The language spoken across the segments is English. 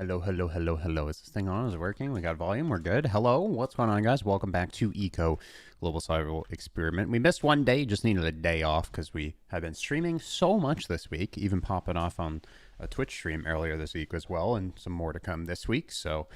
Hello, hello, hello, hello. Is this thing on? Is it working? We got volume. We're good. Hello. What's going on, guys? Welcome back to Eco Global Survival Experiment. We missed one day. Just needed a day off because we have been streaming so much this week, even popping off on a Twitch stream earlier this week as well, and some more to come this week. So,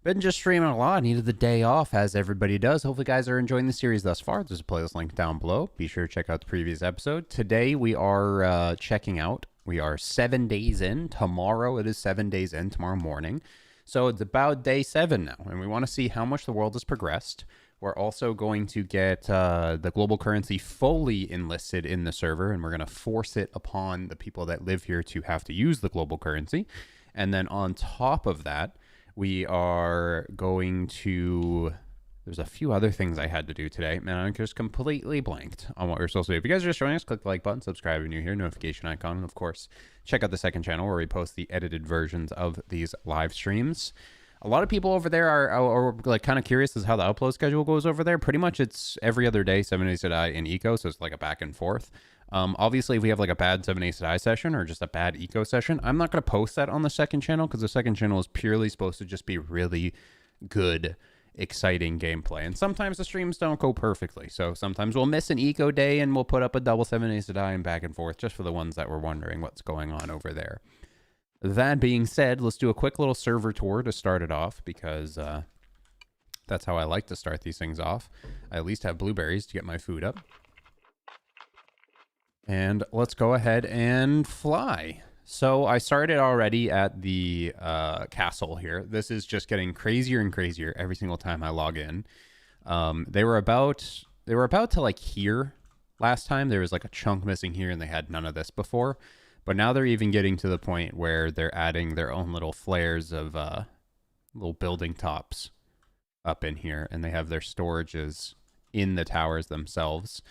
been just streaming a lot. Needed the day off, as everybody does. Hopefully, guys are enjoying the series thus far. There's a playlist link down below. Be sure to check out the previous episode. Today, we are checking out. We are 7 days in. Tomorrow, it is 7 days in, tomorrow morning. So it's about day 7 now, and we want to see how much the world has progressed. We're also going to get the global currency fully enlisted in the server, and we're going to force it upon the people that live here to have to use the global currency. And then on top of that, we are going to... There's a few other things I had to do today. Man, I'm just completely blanked on what we're supposed to do. If you guys are just joining us, click the like button, subscribe if you're new here, notification icon, and of course, check out the second channel where we post the edited versions of these live streams. A lot of people over there are like kind of curious as how the upload schedule goes over there. Pretty much it's every other day, 7 days to die in Eco, so it's like a back and forth. Obviously, if we have like a bad 7 days to die session or just a bad Eco session, I'm not going to post that on the second channel because the second channel is purely supposed to just be really good, exciting gameplay, and sometimes the streams don't go perfectly, so sometimes we'll miss an Eco day and we'll put up a double 7 days to die and back and forth, just for the ones that were wondering what's going on over there. That being said, let's do a quick little server tour to start it off, because that's how I like to start these things off. I at least have blueberries to get my food up, and let's go ahead and fly. So I started already at the castle here. This is just getting crazier and crazier every single time I log in. They were about to like here last time. There was like a chunk missing here, and they had none of this before. But now they're even getting to the point where they're adding their own little flares of little building tops up in here, and they have their storages in the towers themselves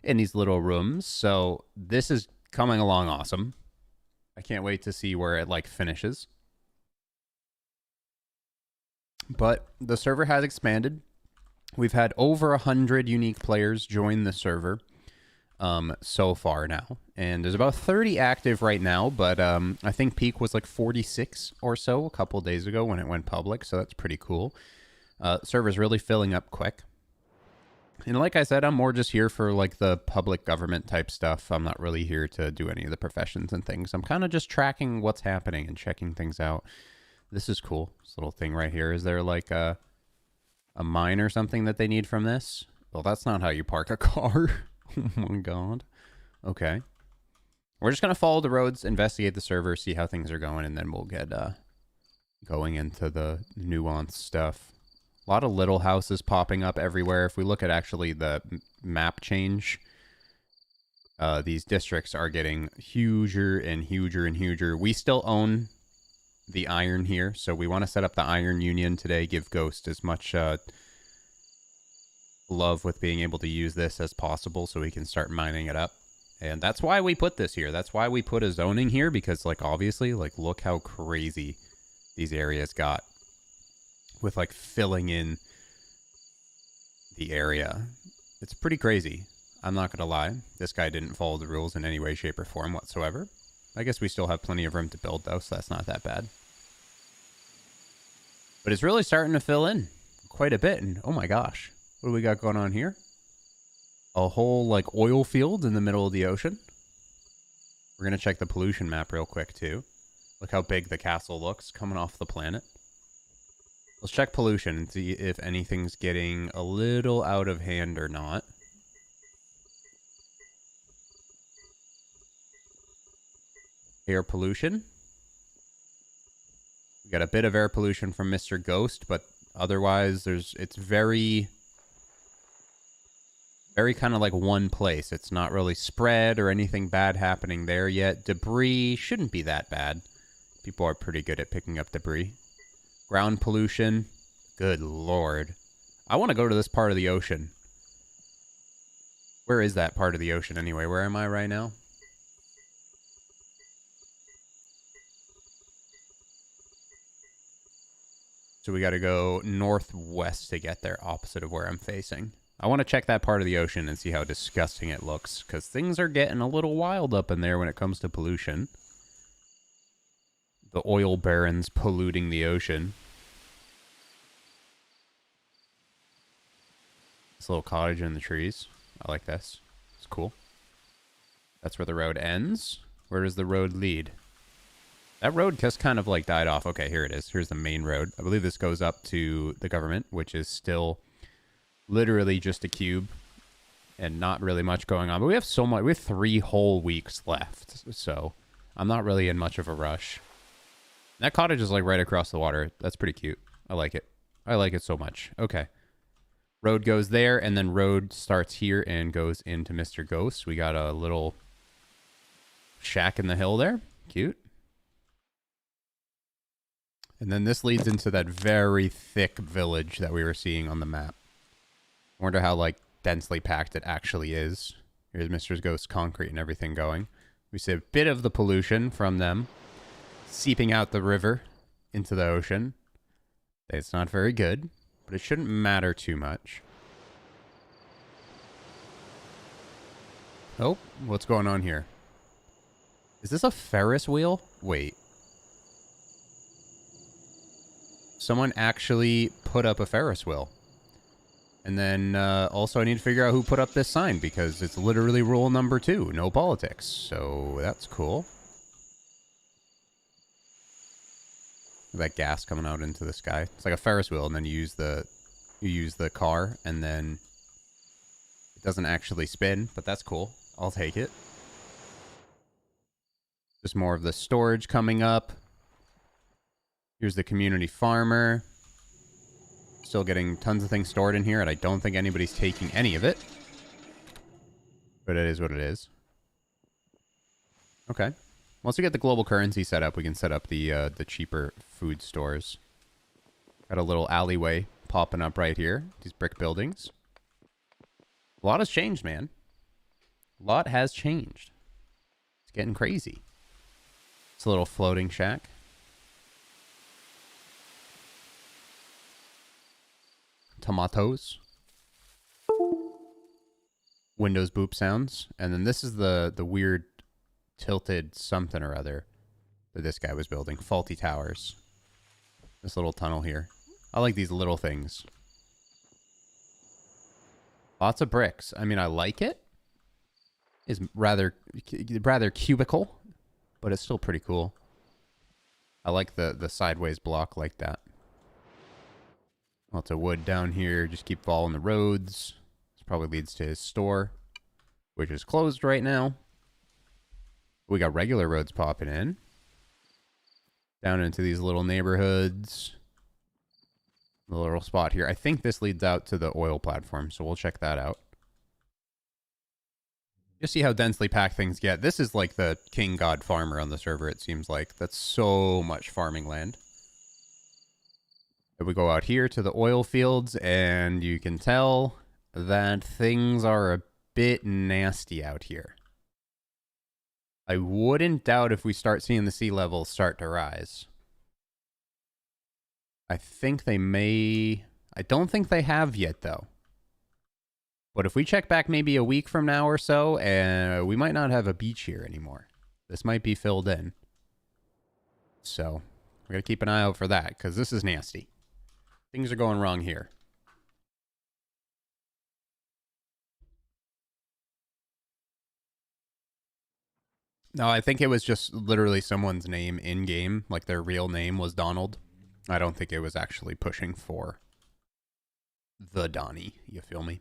in these little rooms. So this is coming along awesome. I can't wait to see where it like finishes. But the server has expanded. We've had over 100 unique players join the server so far now. And there's about 30 active right now, but I think peak was like 46 or so a couple days ago when it went public, so that's pretty cool. Server's really filling up quick. And like I said, I'm more just here for like the public government type stuff. I'm not really here to do any of the professions and things. I'm kind of just tracking what's happening and checking things out. This is cool. This little thing right here. Is there like a mine or something that they need from this? Well, that's not how you park a car. Oh my god. Okay. We're just going to follow the roads, investigate the server, see how things are going, and then we'll get going into the nuanced stuff. A lot of little houses popping up everywhere. If we look at actually the map change, these districts are getting huger and huger and huger. We still own the iron here, so we want to set up the Iron Union today, give Ghost as much love with being able to use this as possible so we can start mining it up. And that's why we put this here. That's why we put a zoning here, because like obviously, like look how crazy these areas got with like filling in the area. It's pretty crazy. I'm not gonna lie. This guy didn't follow the rules in any way, shape, or form whatsoever. I guess we still have plenty of room to build though, so that's not that bad. But it's really starting to fill in quite a bit. And oh my gosh, what do we got going on here? A whole like oil field in the middle of the ocean. We're gonna check the pollution map real quick too. Look how big the castle looks coming off the planet. Let's check pollution and see if anything's getting a little out of hand or not. Air pollution. We got a bit of air pollution from Mr. Ghost, but otherwise it's very kind of like one place. It's not really spread or anything bad happening there yet. Debris shouldn't be that bad. People are pretty good at picking up debris. Ground pollution. Good lord. I want to go to this part of the ocean. Where is that part of the ocean anyway? Where am I right now? So we got to go northwest to get there, opposite of where I'm facing. I want to check that part of the ocean and see how disgusting it looks, because things are getting a little wild up in there when it comes to pollution. The oil barons polluting the ocean. This little cottage in the trees. I like this. It's cool. That's where the road ends. Where does the road lead? That road just kind of like died off. Okay, here it is. Here's the main road. I believe this goes up to the government, which is still literally just a cube and not really much going on. But we have so much. We have 3 whole weeks left. So I'm not really in much of a rush. That cottage is like right across the water. That's pretty cute. I like it. I like it so much. Okay. Road goes there, and then road starts here and goes into Mr. Ghost. We got a little shack in the hill there. Cute. And then this leads into that very thick village that we were seeing on the map. I wonder how, like, densely packed it actually is. Here's Mr. Ghost's concrete and everything going. We see a bit of the pollution from them seeping out the river into the ocean. It's not very good, but it shouldn't matter too much. Oh, what's going on here? Is this a Ferris wheel? Wait. Someone actually put up a Ferris wheel. And then also I need to figure out who put up this sign, because it's literally rule number 2, no politics. So that's cool. That gas coming out into the sky. It's like a Ferris wheel, and then you use the car, and then it doesn't actually spin, but that's cool. I'll take it. Just more of the storage coming up. Here's the community farmer. Still getting tons of things stored in here, and I don't think anybody's taking any of it. But it is what it is. Okay. Once we get the global currency set up, we can set up the cheaper food stores. Got a little alleyway popping up right here. These brick buildings. A lot has changed, man. A lot has changed. It's getting crazy. It's a little floating shack. Tomatoes. Windows boop sounds. And then this is the weird tilted something or other that this guy was building. Faulty towers. This little tunnel here. I like these little things. Lots of bricks. I mean, I like it. It's rather cubical, but it's still pretty cool. I like the sideways block like that. Lots of wood down here. Just keep following the roads. This probably leads to his store, which is closed right now. We got regular roads popping in. Down into these little neighborhoods. The little spot here. I think this leads out to the oil platform, so we'll check that out. Just see how densely packed things get. This is like the king god farmer on the server, it seems like. That's so much farming land. We go out here to the oil fields, and you can tell that things are a bit nasty out here. I wouldn't doubt if we start seeing the sea levels start to rise. I think they may... I don't think they have yet, though. But if we check back maybe a week from now or so, we might not have a beach here anymore. This might be filled in. So, we're going to keep an eye out for that, because this is nasty. Things are going wrong here. No, I think it was just literally someone's name in-game. Like, their real name was Donald. I don't think it was actually pushing for the Donnie. You feel me?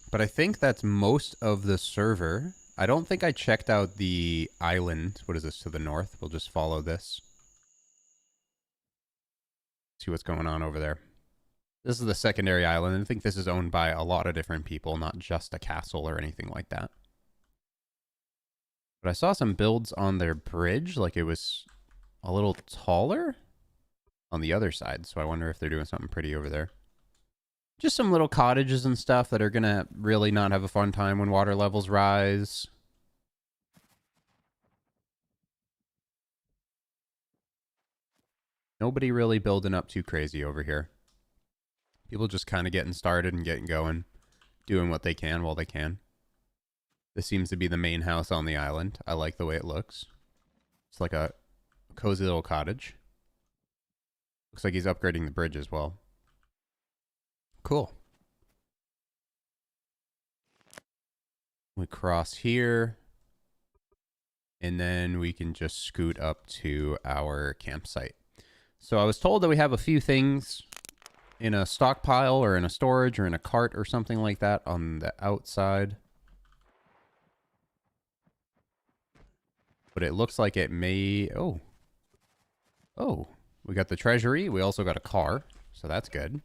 But I think that's most of the server. I don't think I checked out the island. What is this to the north? We'll just follow this. See what's going on over there. This is the secondary island. I think this is owned by a lot of different people, not just a castle or anything like that. But I saw some builds on their bridge, like it was a little taller on the other side. So I wonder if they're doing something pretty over there. Just some little cottages and stuff that are going to really not have a fun time when water levels rise. Nobody really building up too crazy over here. People just kind of getting started and getting going. Doing what they can while they can. This seems to be the main house on the island. I like the way it looks. It's like a cozy little cottage. Looks like he's upgrading the bridge as well. Cool. We cross here. And then we can just scoot up to our campsite. So I was told that we have a few things in a stockpile or in a storage or in a cart or something like that on the outside. But it looks like it may... Oh. Oh. We got the treasury. We also got a car. So that's good.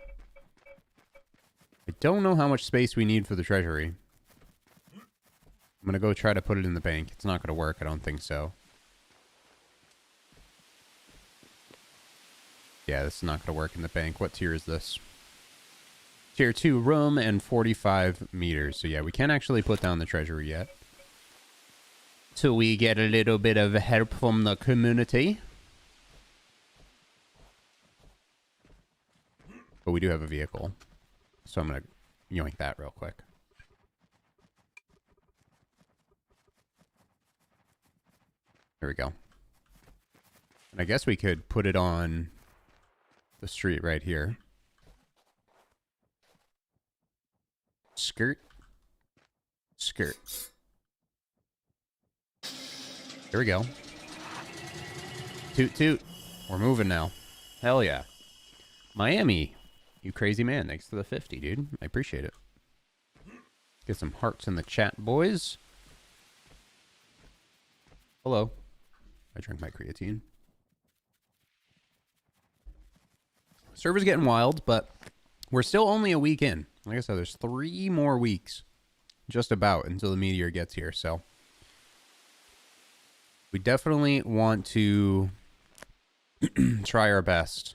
I don't know how much space we need for the treasury. I'm going to go try to put it in the bank. It's not going to work. I don't think so. Yeah, this is not going to work in the bank. What tier is this? Tier 2 room and 45 meters. So yeah, we can't actually put down the treasury yet. So we get a little bit of help from the community. But we do have a vehicle. So I'm going to yoink that real quick. There we go. And I guess we could put it on the street right here. Skirt. Skirt. Here we go. Toot toot. We're moving now. Hell yeah. Miami. You crazy man. Thanks for the 50, dude. I appreciate it. Get some hearts in the chat, boys. Hello. I drank my creatine. Server's getting wild, but we're still only a week in. Like I said, there's 3 more weeks. Just about until the meteor gets here, so... We definitely want to try our best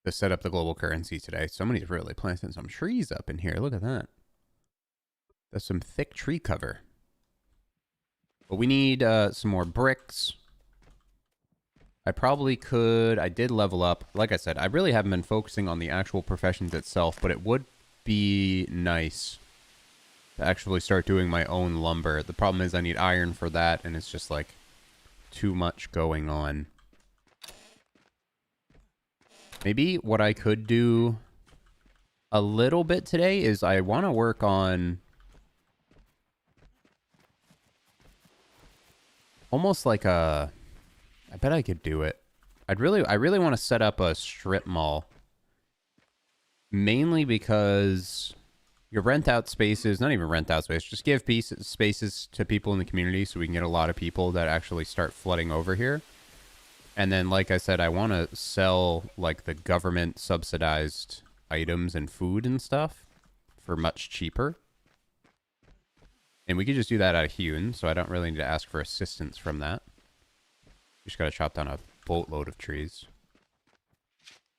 to set up the global currency today. Somebody's really planting some trees up in here. Look at that. That's some thick tree cover. But we need some more bricks. I probably could... I did level up. Like I said, I really haven't been focusing on the actual professions itself, but it would be nice to actually start doing my own lumber. The problem is I need iron for that, and it's just like too much going on. Maybe what I could do a little bit today is I want to work on almost like a... I bet I could do it. I really want to set up a strip mall. Mainly because you rent out spaces, not even rent out space, just give spaces to people in the community so we can get a lot of people that actually start flooding over here. And then, like I said, I want to sell like the government subsidized items and food and stuff for much cheaper. And we could just do that out of hewn, so I don't really need to ask for assistance from that. Just got to chop down a boatload of trees.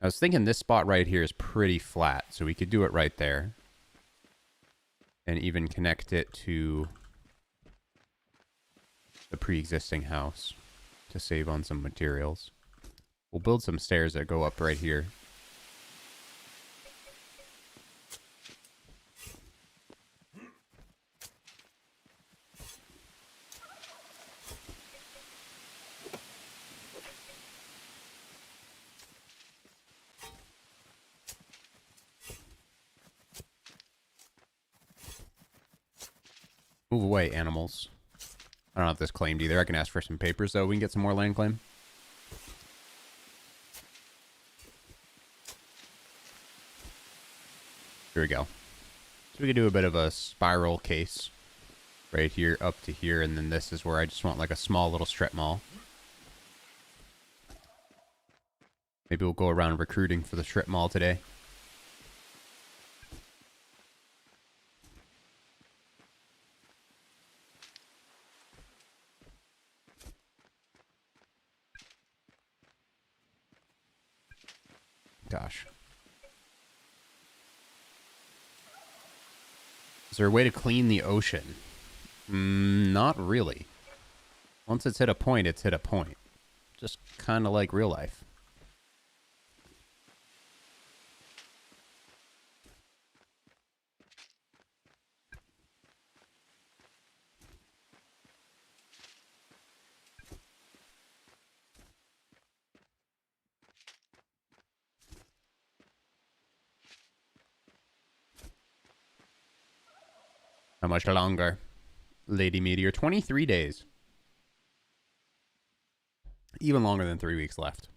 I was thinking this spot right here is pretty flat, so we could do it right there. And even connect it to the pre-existing house to save on some materials. We'll build some stairs that go up right here. Move away, animals. I don't have this claimed either. I can ask for some papers, though. We can get some more land claim. Here we go. So we can do a bit of a spiral case. Right here, up to here. And then this is where I just want like a small little strip mall. Maybe we'll go around recruiting for the strip mall today. Gosh. Is there a way to clean the ocean? Not really. Once it's hit a point, it's hit a point. Just kind of like real life. How much longer? Lady Meteor, 23 days. Even longer than 3 weeks left.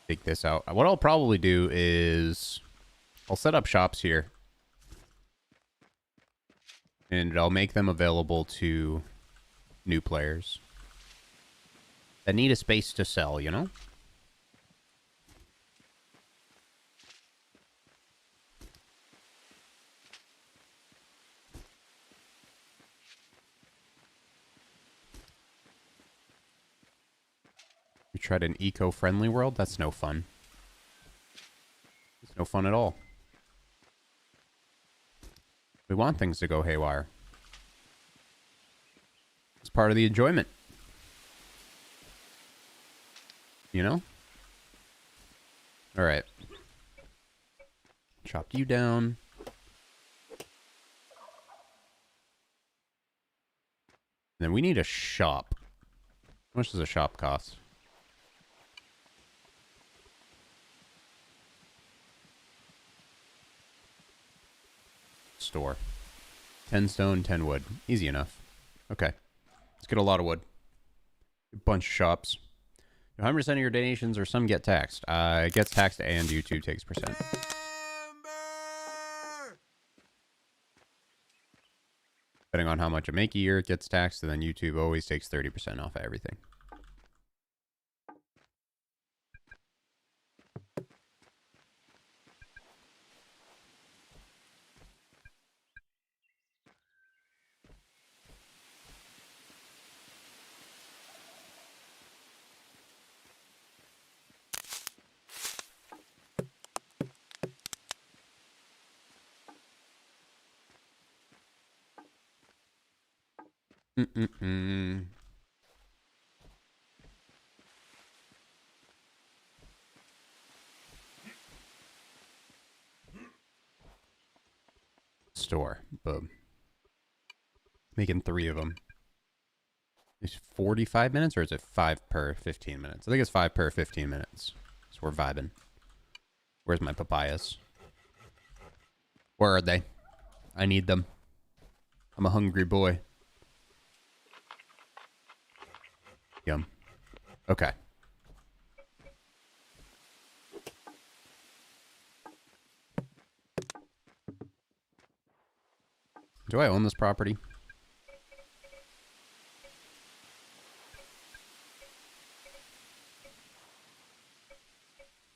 Take this out. What I'll probably do is I'll set up shops here. And I'll make them available to new players that need a space to sell, you know? We tried an eco-friendly world? That's no fun. It's no fun at all. We want things to go haywire. It's part of the enjoyment. You know? Alright. Chopped you down. Then we need a shop. How much does a shop cost? Store. 10 stone, 10 wood. Easy enough. Okay. Let's get a lot of wood. A bunch of shops. 100% of your donations or some get taxed. It gets taxed and YouTube takes percent. Depending on how much I make a year, it gets taxed, and then YouTube always takes 30% off of everything. Store. Boom. Making 3 of them. Is 45 minutes or is it 5 per 15 minutes? I think it's 5 per 15 minutes. So we're vibing. Where's my papayas? Where are they? I need them. I'm a hungry boy. Yum. Okay. Do I own this property?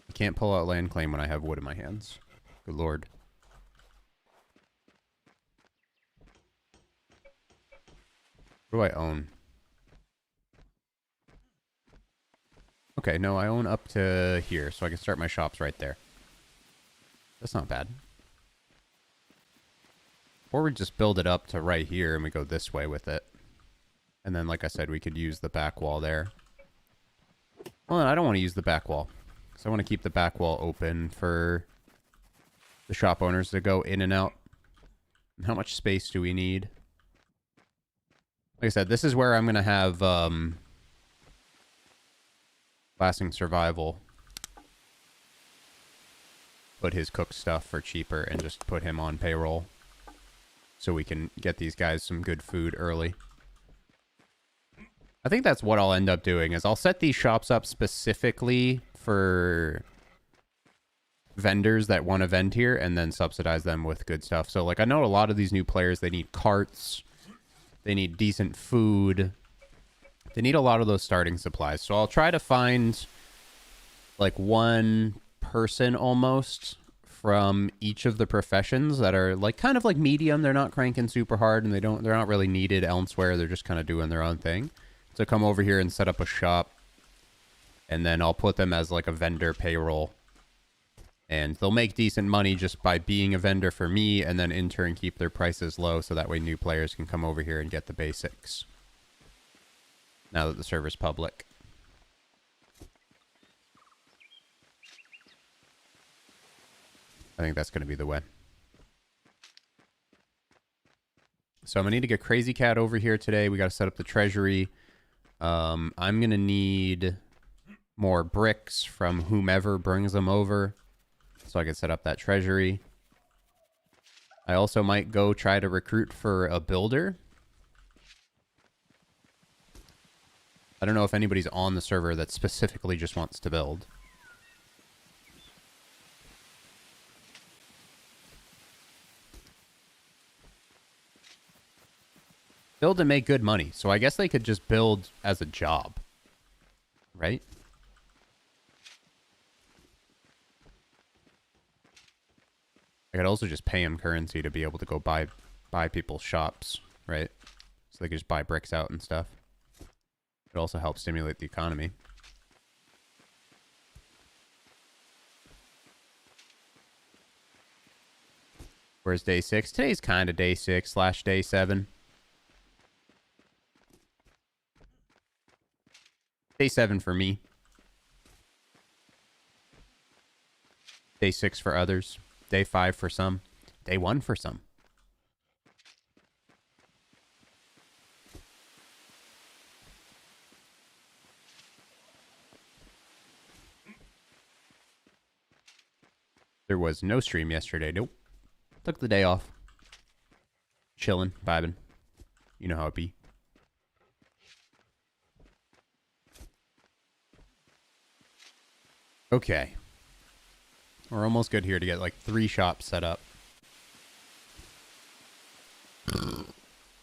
I can't pull out land claim when I have wood in my hands. Good lord. What do I own? Okay, no, I own up to here, so I can start my shops right there. That's not bad. Or we just build it up to right here and we go this way with it. And then, like I said, we could use the back wall there. Well, I don't want to use the back wall. Because I want to keep the back wall open for the shop owners to go in and out. And how much space do we need? Like I said, this is where I'm going to have lasting survival. Put his cooked stuff for cheaper and just put him on payroll. So we can get these guys some good food early. I think that's what I'll end up doing, is I'll set these shops up specifically for vendors that want to vend here and then subsidize them with good stuff. So, like, I know a lot of these new players, they need carts. They need decent food. They need a lot of those starting supplies. So I'll try to find, like, one person almost from each of the professions that are like kind of like medium. They're not cranking super hard and they're not really needed elsewhere. They're just kind of doing their own thing. So come over here and set up a shop, and then I'll put them as like a vendor payroll, and they'll make decent money just by being a vendor for me, and then in turn keep their prices low so that way new players can come over here and get the basics now that the server's public. I think that's going to be the way. So I'm going to need to get Crazy Cat over here today. We got to set up the treasury. I'm going to need more bricks from whomever brings them over so I can set up that treasury. I also might go try to recruit for a builder. I don't know if anybody's on the server that specifically just wants to build. Build and make good money. So I guess they could just build as a job. Right? I could also just pay them currency to be able to go buy people's shops. Right? So they could just buy bricks out and stuff. It also helps stimulate the economy. Where's day 6? Today's kind of day 6 / day 7. Day 7 for me. Day 6 for others. Day 5 for some. Day 1 for some. There was no stream yesterday. Nope. Took the day off. Chilling, vibing. You know how it be. Okay. We're almost good here to get like 3 shops set up.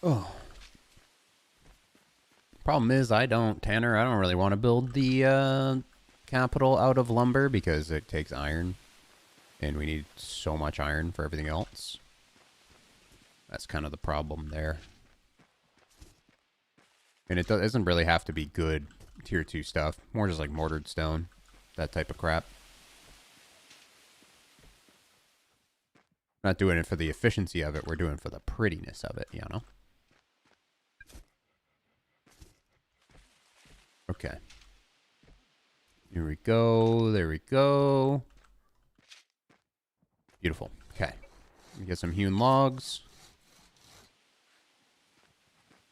Oh. Problem is, Tanner, I don't really want to build the capital out of lumber because it takes iron. And we need so much iron for everything else. That's kind of the problem there. And it doesn't really have to be good tier 2 stuff. More just like mortared stone. That type of crap. Not doing it for the efficiency of it. We're doing it for the prettiness of it, you know? Okay. Here we go. There we go. Beautiful. Okay. Get some hewn logs.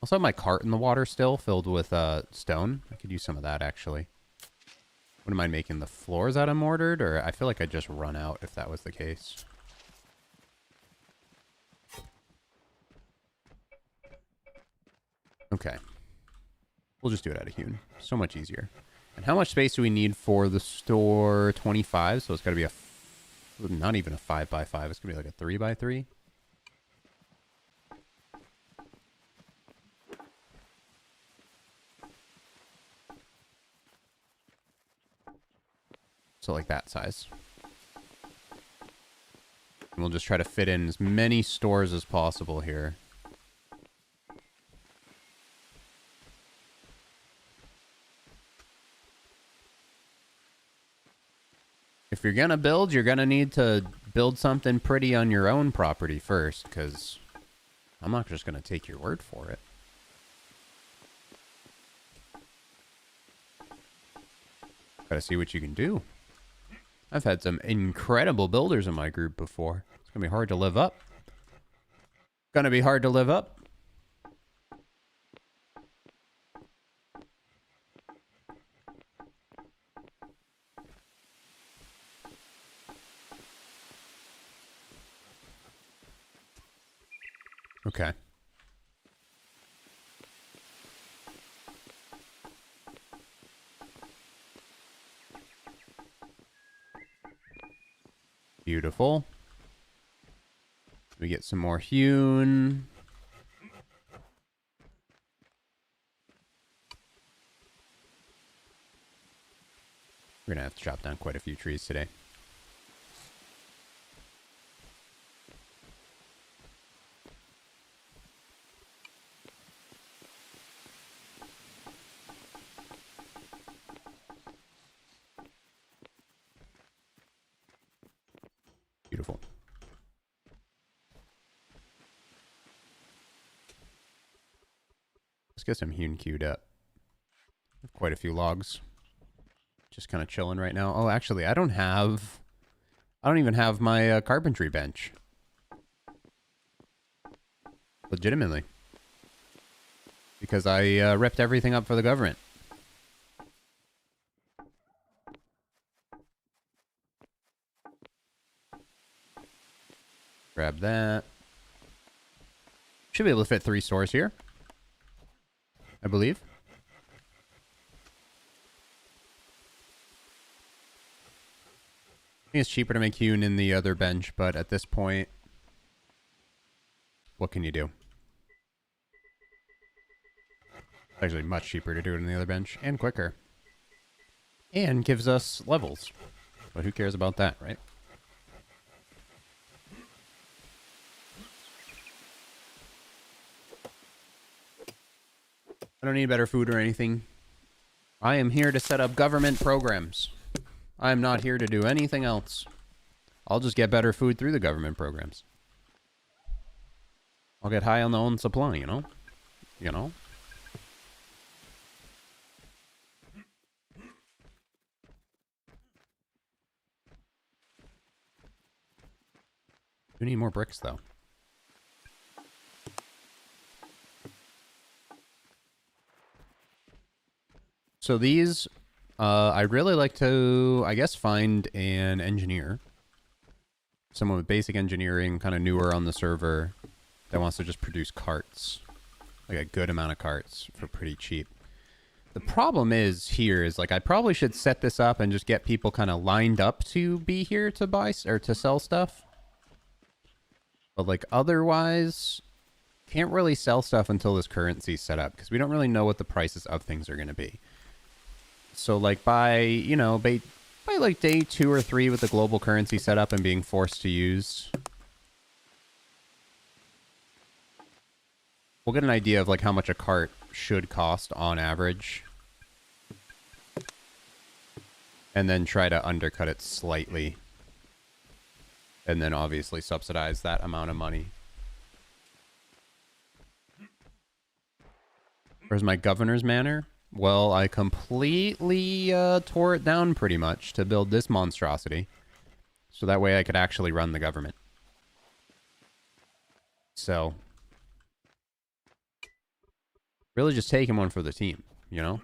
Also have my cart in the water still, filled with stone. I could use some of that, actually. Wouldn't mind making the floors out of mortared, or I feel like I'd just run out if that was the case. Okay. We'll just do it out of hewn. So much easier. And how much space do we need for the store? 25, so it's got to be a... not even a 5x5. It's going to be like a 3x3. So like that size. And we'll just try to fit in as many stores as possible here. If you're going to build, you're going to need to build something pretty on your own property first, because I'm not just going to take your word for it. Gotta see what you can do. I've had some incredible builders in my group before. It's going to be hard to live up. Gonna be hard to live up. Okay. Beautiful. We get some more hewn. We're gonna have to chop down quite a few trees today. Beautiful. Let's get some hewn queued up. I have quite a few logs. Just kind of chilling right now. Oh, actually, I don't even have my carpentry bench. Legitimately. Because I ripped everything up for the government. Grab that. Should be able to fit 3 stores here, I believe. I think it's cheaper to make hewn in the other bench, but at this point, what can you do? It's actually much cheaper to do it in the other bench, and quicker. And gives us levels. But who cares about that, right? I don't need better food or anything. I am here to set up government programs. I am not here to do anything else. I'll just get better food through the government programs. I'll get high on the own supply, you know? You know? We need more bricks, though. So these, I'd really like to, I guess, find an engineer. Someone with basic engineering, kind of newer on the server, that wants to just produce carts. Like a good amount of carts for pretty cheap. The problem is here is, like, I probably should set this up and just get people kind of lined up to be here to buy, or to sell stuff. But, like, otherwise, can't really sell stuff until this currency's set up, because we don't really know what the prices of things are going to be. So, like, by, you know, by like day 2 or 3 with the global currency set up and being forced to use, we'll get an idea of, like, how much a cart should cost on average. And then try to undercut it slightly. And then obviously subsidize that amount of money. Where's my governor's manor? Well, I completely tore it down pretty much to build this monstrosity. So that way I could actually run the government. So, really just taking one for the team, you know?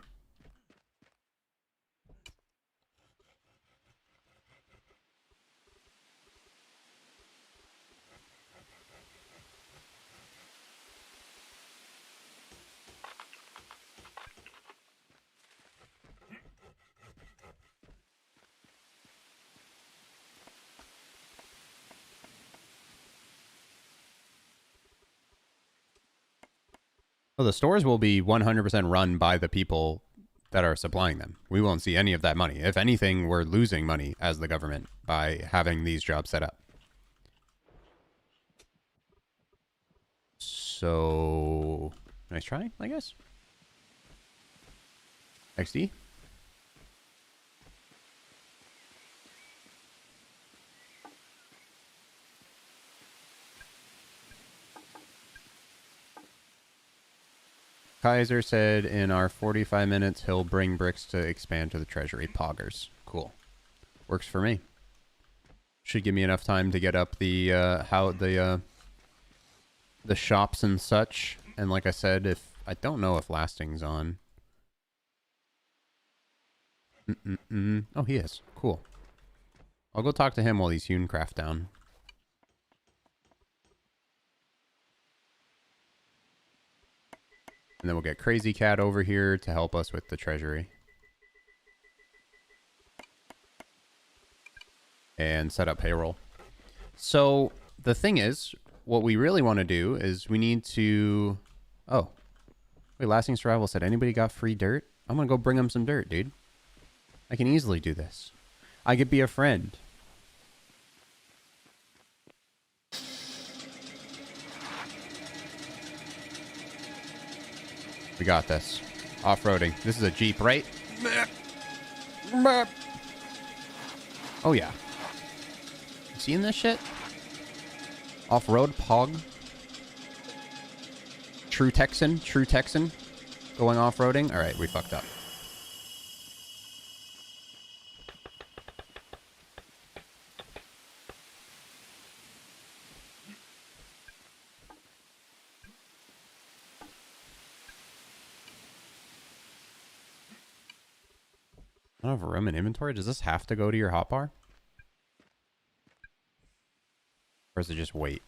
Well, the stores will be 100% run by the people that are supplying them. We won't see any of that money. If anything, we're losing money as the government by having these jobs set up. So, nice try, I guess. XD. Kaiser said in our 45 minutes he'll bring bricks to expand to the treasury. Poggers. Cool. Works for me. Should give me enough time to get up the the shops and such. And like I said, if I don't know if Lasting's on. Oh, he is. Cool. I'll go talk to him while he's hewn craft down. And then we'll get Crazy Cat over here to help us with the treasury. And set up payroll. So, the thing is, what we really want to do is we need to... Oh. Wait, Lasting Survival said, anybody got free dirt? I'm going to go bring him some dirt, dude. I can easily do this. I could be a friend. We got this. Off-roading. This is a Jeep, right? Oh, yeah. You seeing this shit? Off-road pog. True Texan. True Texan. Going off-roading. All right, we fucked up. I don't have room in inventory. Does this have to go to your hotbar? Or is it just wait?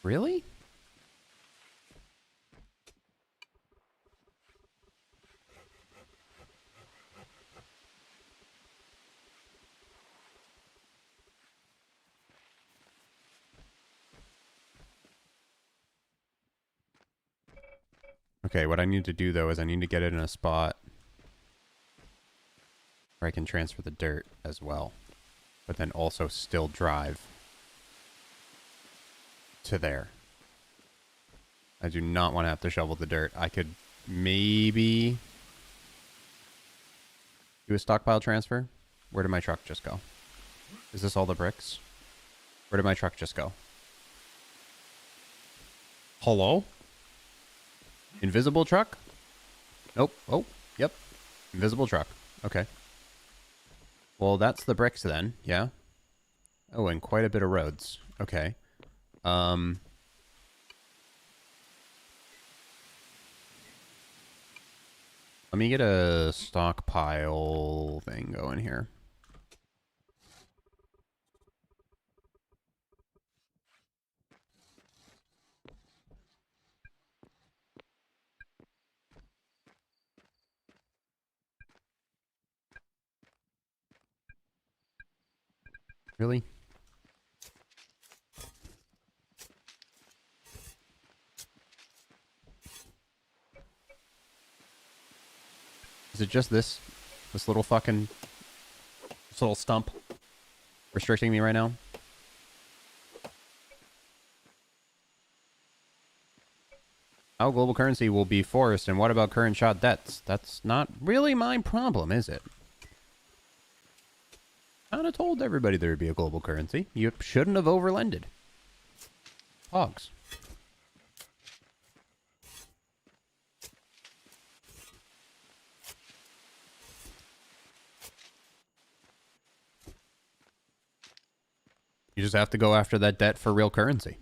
Really? Okay, what I need to do though is I need to get it in a spot where I can transfer the dirt as well, but then also still drive to there. I do not want to have to shovel the dirt. I could maybe do a stockpile transfer. Where did my truck just go? Is this all the bricks? Where did my truck just go? Hello? Invisible truck? Nope. Oh, yep. Invisible truck. Okay. Well, that's the bricks then, yeah? Oh, and quite a bit of roads. Okay. Let me get a stockpile thing going here. Really? Is it just this little fucking, this little stump restricting me right now? How global currency will be forced, and what about current shot debts? That's not really my problem, is it? Kinda told everybody there would be a global currency. You shouldn't have overlended. Hogs. You just have to go after that debt for real currency.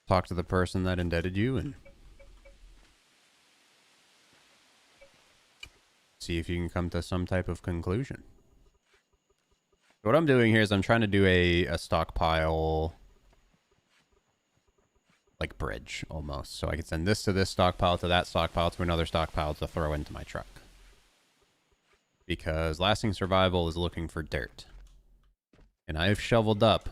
Talk to the person that indebted you and see if you can come to some type of conclusion. What I'm doing here is I'm trying to do a stockpile, like bridge almost. So I can send this to this stockpile to that stockpile to another stockpile to throw into my truck. Because lasting survival is looking for dirt. And I've shoveled up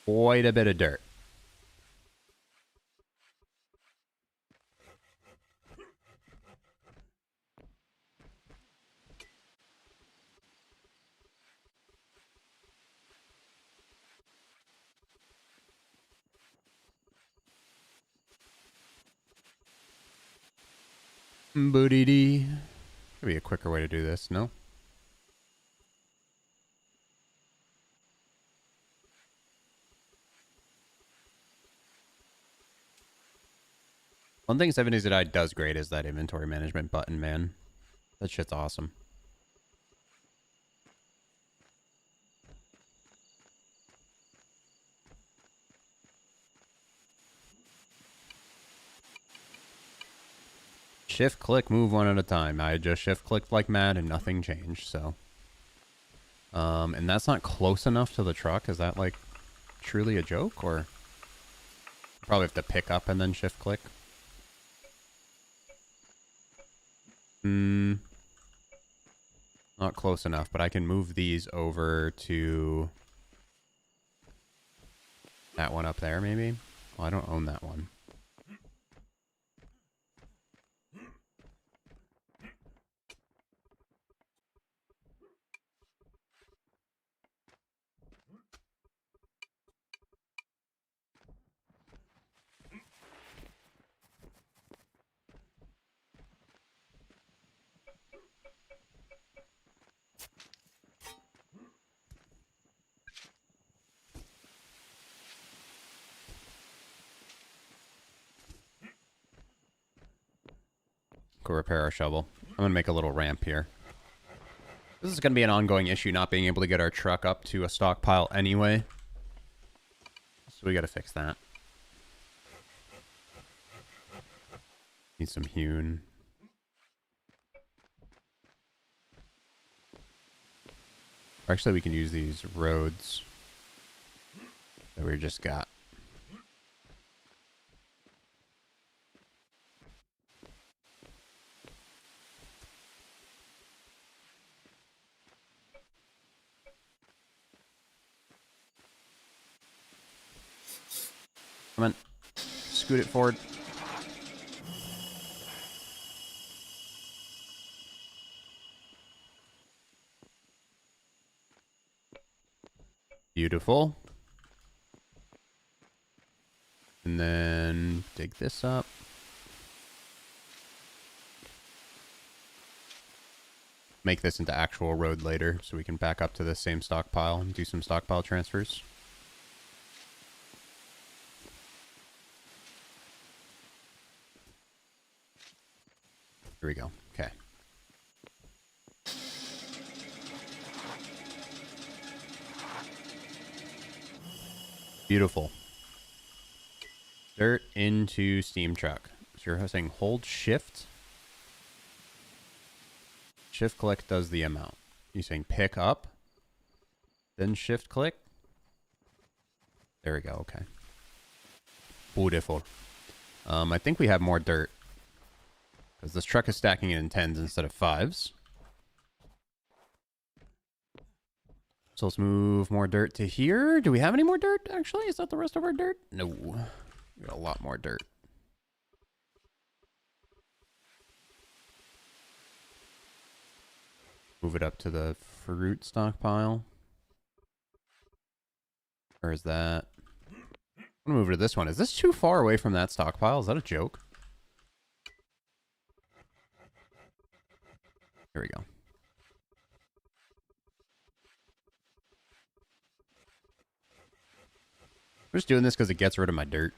quite a bit of dirt. Booty-dee. Could be a quicker way to do this, no? One thing 7 Days to Die does great is that inventory management button, man. That shit's awesome. Shift click, move one at a time. I just shift clicked like mad and nothing changed, so. And that's not close enough to the truck. Is that like truly a joke, or probably have to pick up and then shift click? Not close enough, but I can move these over to that one up there, maybe? Well, I don't own that one. go repair our shovel. I'm going to make a little ramp here. This is going to be an ongoing issue, not being able to get our truck up to a stockpile anyway. So we got to fix that. Need some hewn. Actually, we can use these roads that we just got. Come on. Scoot it forward. Beautiful. And then dig this up. Make this into actual road later so we can back up to the same stockpile and do some stockpile transfers. Here we go. Okay. Beautiful. Dirt into steam truck. So you're saying hold shift. Shift click does the amount. You're saying pick up. Then shift click. There we go. Okay. Beautiful. I think we have more dirt. Because this truck is stacking it in 10s instead of 5s. So let's move more dirt to here. Do we have any more dirt, actually? Is that the rest of our dirt? No. We got a lot more dirt. Move it up to the fruit stockpile. Or is that... I'm going to move it to this one. Is this too far away from that stockpile? Is that a joke? Here we go. I'm just doing this because it gets rid of my dirt.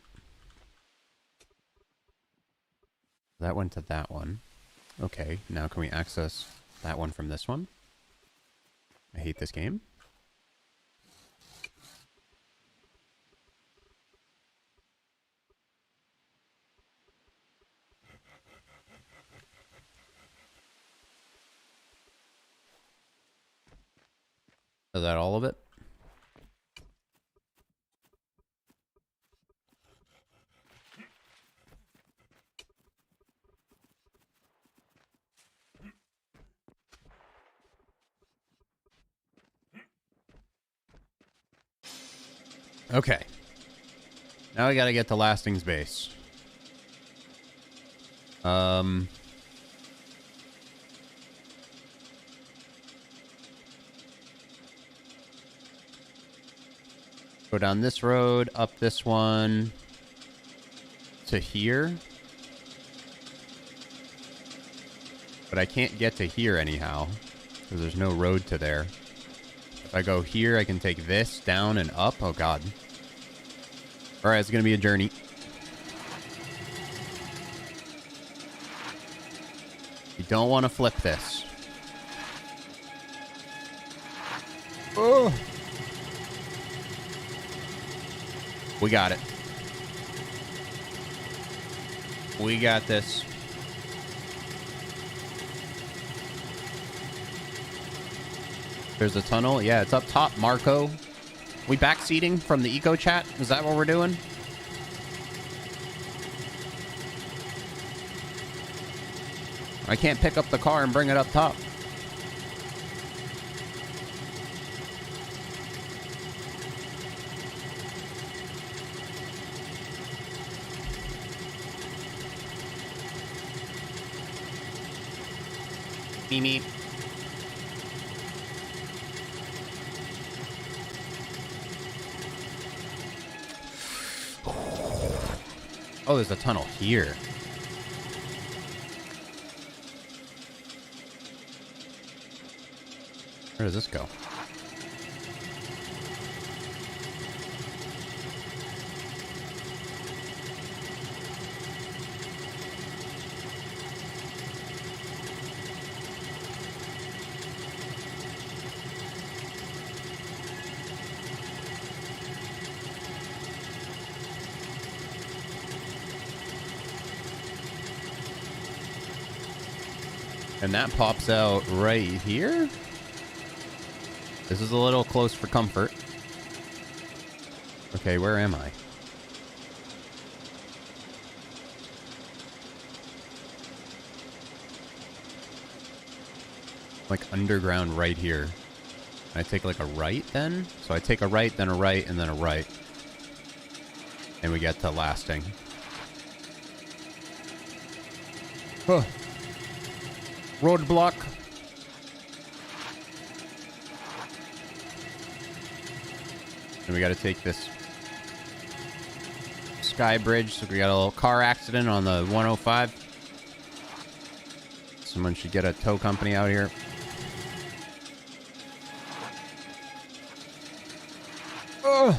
That went to that one. Okay, now can we access that one from this one? I hate this game. Is that all of it? Okay. Now we gotta get to Lasting's base. Go down this road, up this one, to here. But I can't get to here anyhow, because there's no road to there. If I go here, I can take this down and up. Oh, God. All right, it's going to be a journey. You don't want to flip this. Oh! We got it. We got this. There's a tunnel. Yeah, it's up top, Marco. We backseating from the eco chat? Is that what we're doing? I can't pick up the car and bring it up top. Meep. Oh, there's a tunnel here. Where does this go? And that pops out right here. This is a little close for comfort. Okay, where am I? Like underground right here. I take like a right then? So I take a right, then a right, and then a right. And we get to lasting. Huh. Roadblock. And we got to take this sky bridge. So we got a little car accident on the 105. Someone should get a tow company out here. Ugh.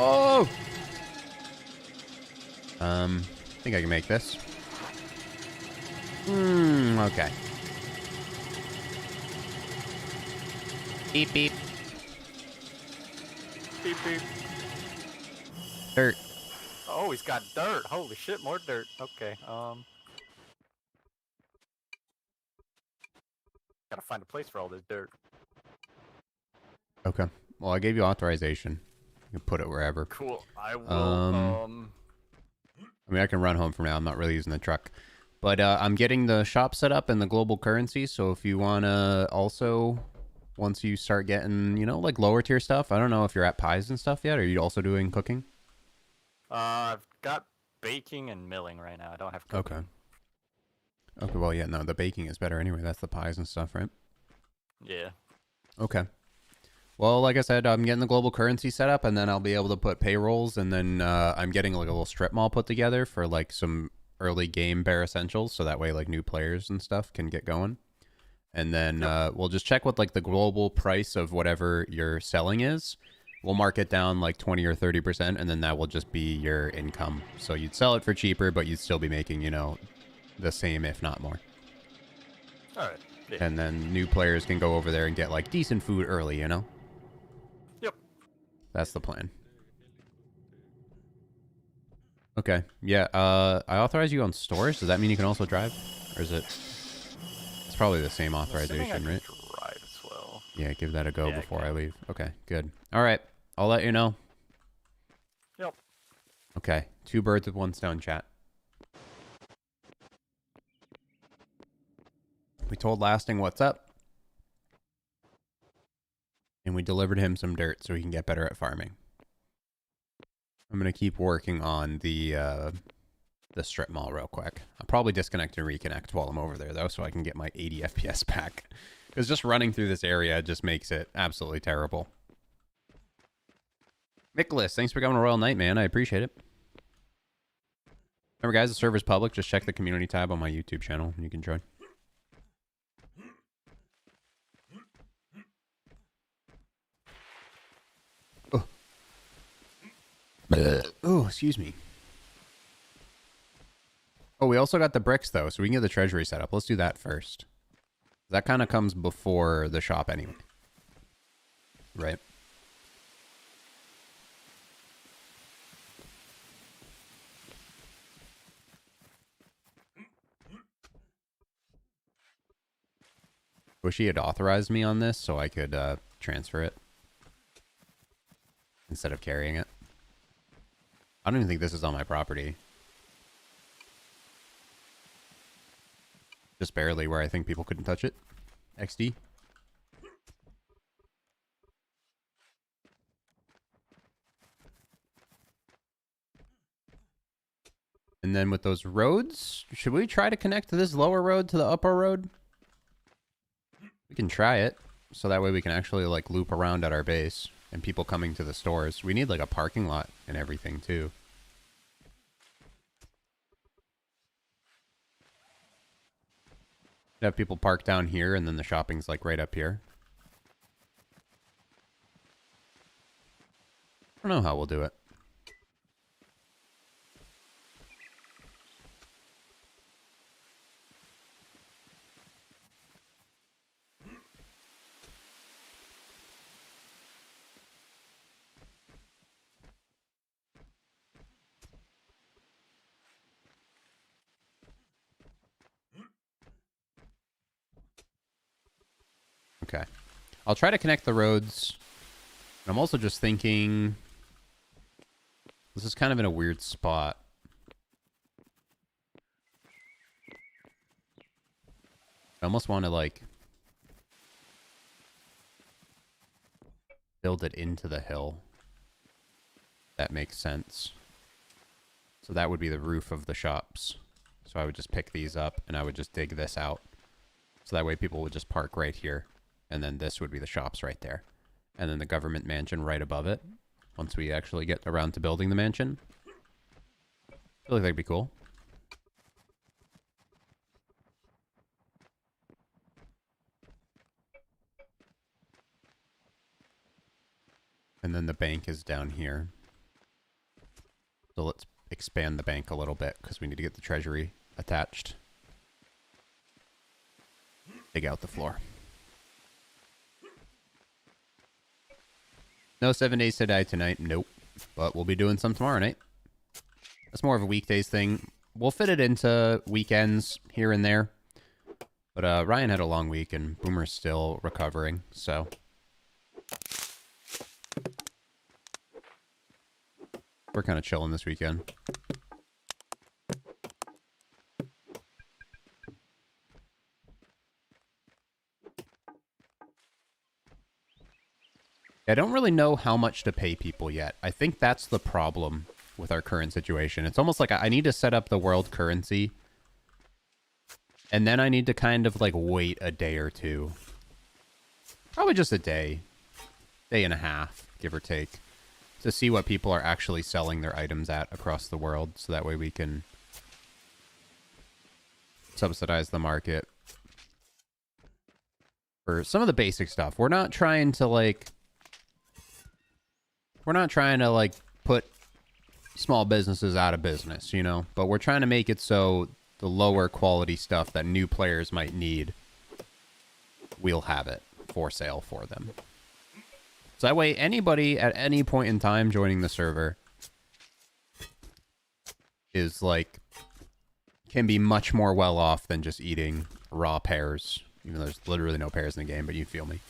Oh! I think I can make this. Okay. Beep, beep. Beep, beep. Dirt. Oh, he's got dirt. Holy shit, more dirt. Okay, gotta find a place for all this dirt. Okay. Well, I gave you authorization. You can put it wherever. Cool. I will, I mean, I can run home from now. I'm not really using the truck. But I'm getting the shop set up and the global currency. So if you want to also, once you start getting, you know, like lower tier stuff, I don't know if you're at pies and stuff yet. Are you also doing cooking? I've got baking and milling right now. I don't have cooking. Okay. Okay, well, yeah, no, the baking is better anyway. That's the pies and stuff, right? Yeah. Okay. Well, like I said, I'm getting the global currency set up, and then I'll be able to put payrolls, and then I'm getting like a little strip mall put together for like some early game bare essentials, so that way like new players and stuff can get going. And then we'll just check what like the global price of whatever you're selling is. We'll mark it down like 20 or 30%, and then that will just be your income. So you'd sell it for cheaper, but you'd still be making, you know, the same, if not more. All right. Yeah. And then new players can go over there and get like decent food early, you know? Yep. That's the plan. Okay. Yeah. I authorize you on stores. Does that mean you can also drive? Or is it... It's probably the same authorization, right? Drive as well. Yeah, give that a go Yeah, before I leave. Okay, good. All right. I'll let you know. Yep. Okay. 2 birds with 1 stone, chat. We told Lasting what's up. And we delivered him some dirt so he can get better at farming. I'm going to keep working on the strip mall real quick. I'll probably disconnect and reconnect while I'm over there, though, so I can get my 80 FPS back. Because just running through this area just makes it absolutely terrible. Nicholas, thanks for coming to Royal Knight, man. I appreciate it. Remember, guys, the server's public. Just check the community tab on my YouTube channel, and you can join. Oh. Oh, excuse me. Oh, we also got the bricks, though, so we can get the treasury set up. Let's do that first. That kind of comes before the shop anyway. Right? Wish he had authorized me on this so I could transfer it instead of carrying it. I don't even think this is on my property. Just barely where I think people couldn't touch it. XD. And then with those roads, should we try to connect this lower road to the upper road? We can try it. So that way we can actually like loop around at our base and people coming to the stores. We need like a parking lot and everything too. Have people park down here and then the shopping's like right up here. I don't know how we'll do it. Okay. I'll try to connect the roads. I'm also just thinking... This is kind of in a weird spot. I almost want to, like... build it into the hill. That makes sense. So that would be the roof of the shops. So I would just pick these up and I would just dig this out. So that way people would just park right here. And then this would be the shops right there. And then the government mansion right above it. Once we actually get around to building the mansion. I feel like that'd be cool. And then the bank is down here. So let's expand the bank a little bit because we need to get the treasury attached. Dig out the floor. No 7 days to die tonight. Nope. But we'll be doing some tomorrow night. That's more of a weekdays thing. We'll fit it into weekends here and there. But Ryan had a long week and Boomer's still recovering, so... We're kind of chilling this weekend. I don't really know how much to pay people yet. I think that's the problem with our current situation. It's almost like I need to set up the world currency. And then I need to kind of like wait a day or two. Probably just a day. Day and a half, give or take. To see what people are actually selling their items at across the world. So that way we can subsidize the market. For some of the basic stuff. We're not trying to like put small businesses out of business, you know? But we're trying to make it so the lower quality stuff that new players might need, we'll have it for sale for them. So that way anybody at any point in time joining the server is like, can be much more well off than just eating raw pears. Even though there's literally no pears in the game, but you feel me.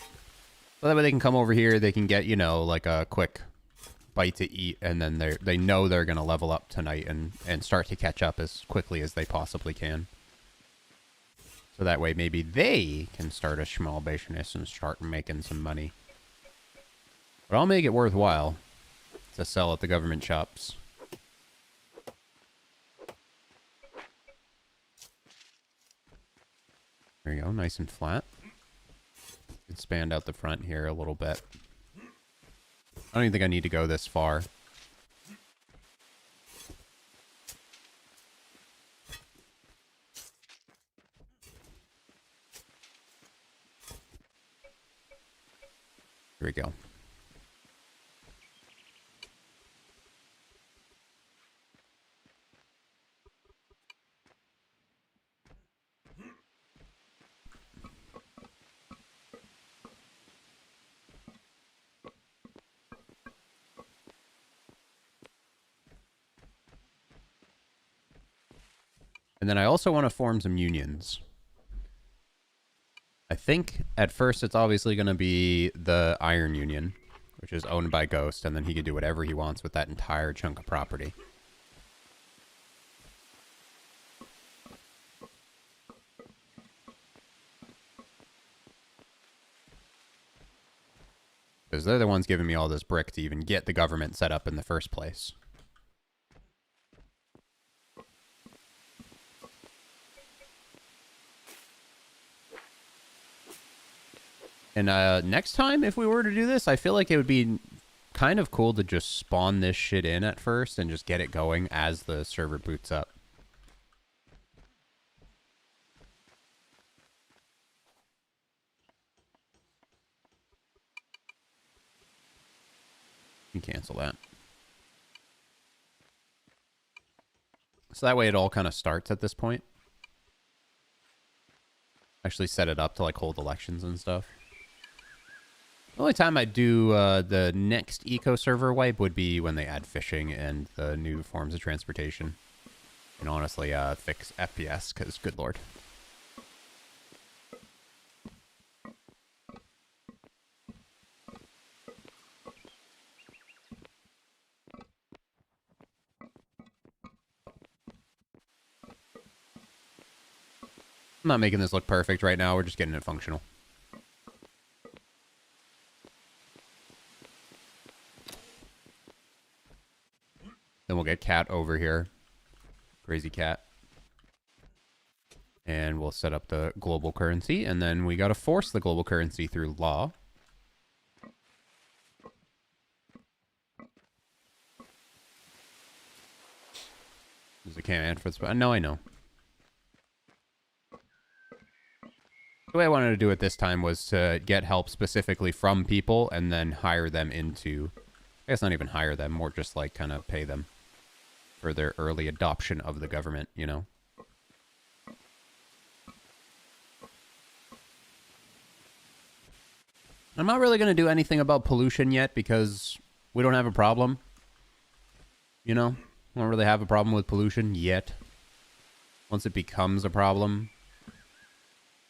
So that way they can come over here, they can get, you know, like a quick bite to eat, and then they know they're going to level up tonight and start to catch up as quickly as they possibly can. So that way maybe they can start a small business and start making some money. But I'll make it worthwhile to sell at the government shops. There you go, nice and flat. Expand out the front here a little bit. I don't even think I need to go this far. Here we go. And then I also want to form some unions. I think at first it's obviously going to be the Iron Union, which is owned by Ghost, and then he can do whatever he wants with that entire chunk of property. Because they're the ones giving me all this brick to even get the government set up in the first place. And next time, if we were to do this, I feel like it would be kind of cool to just spawn this shit in at first and just get it going as the server boots up. You can cancel that. So that way it all kind of starts at this point. Actually set it up to like hold elections and stuff. The only time I do the next eco server wipe would be when they add fishing and the new forms of transportation. And honestly, fix FPS, because good lord. I'm not making this look perfect right now. We're just getting it functional. Then we'll get cat over here. Crazy cat. And we'll set up the global currency. And then we got to force the global currency through law. There's a command for this. No, I know. The way I wanted to do it this time was to get help specifically from people and then hire them into... I guess not even hire them, more just like kind of pay them for their early adoption of the government, you know? I'm not really going to do anything about pollution yet because we don't have a problem. You know? We don't really have a problem with pollution yet. Once it becomes a problem,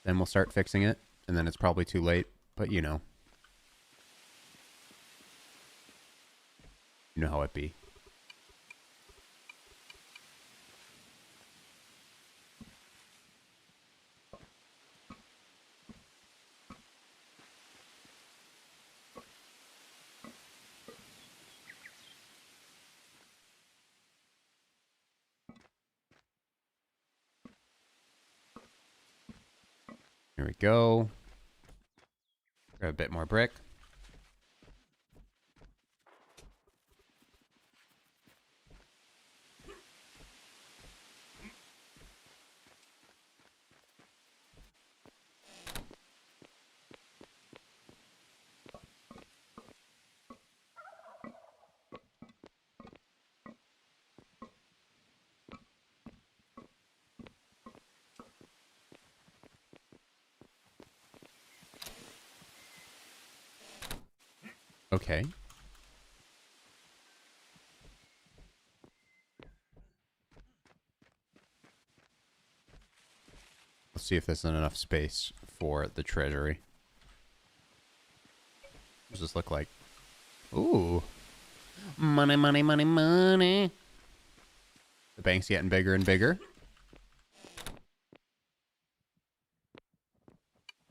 then we'll start fixing it. And then it's probably too late. But you know. You know how it be. Here we go. Grab a bit more brick. Okay. Let's see if there's enough space for the treasury. What does this look like? Ooh. Money, money, money, money. The bank's getting bigger and bigger.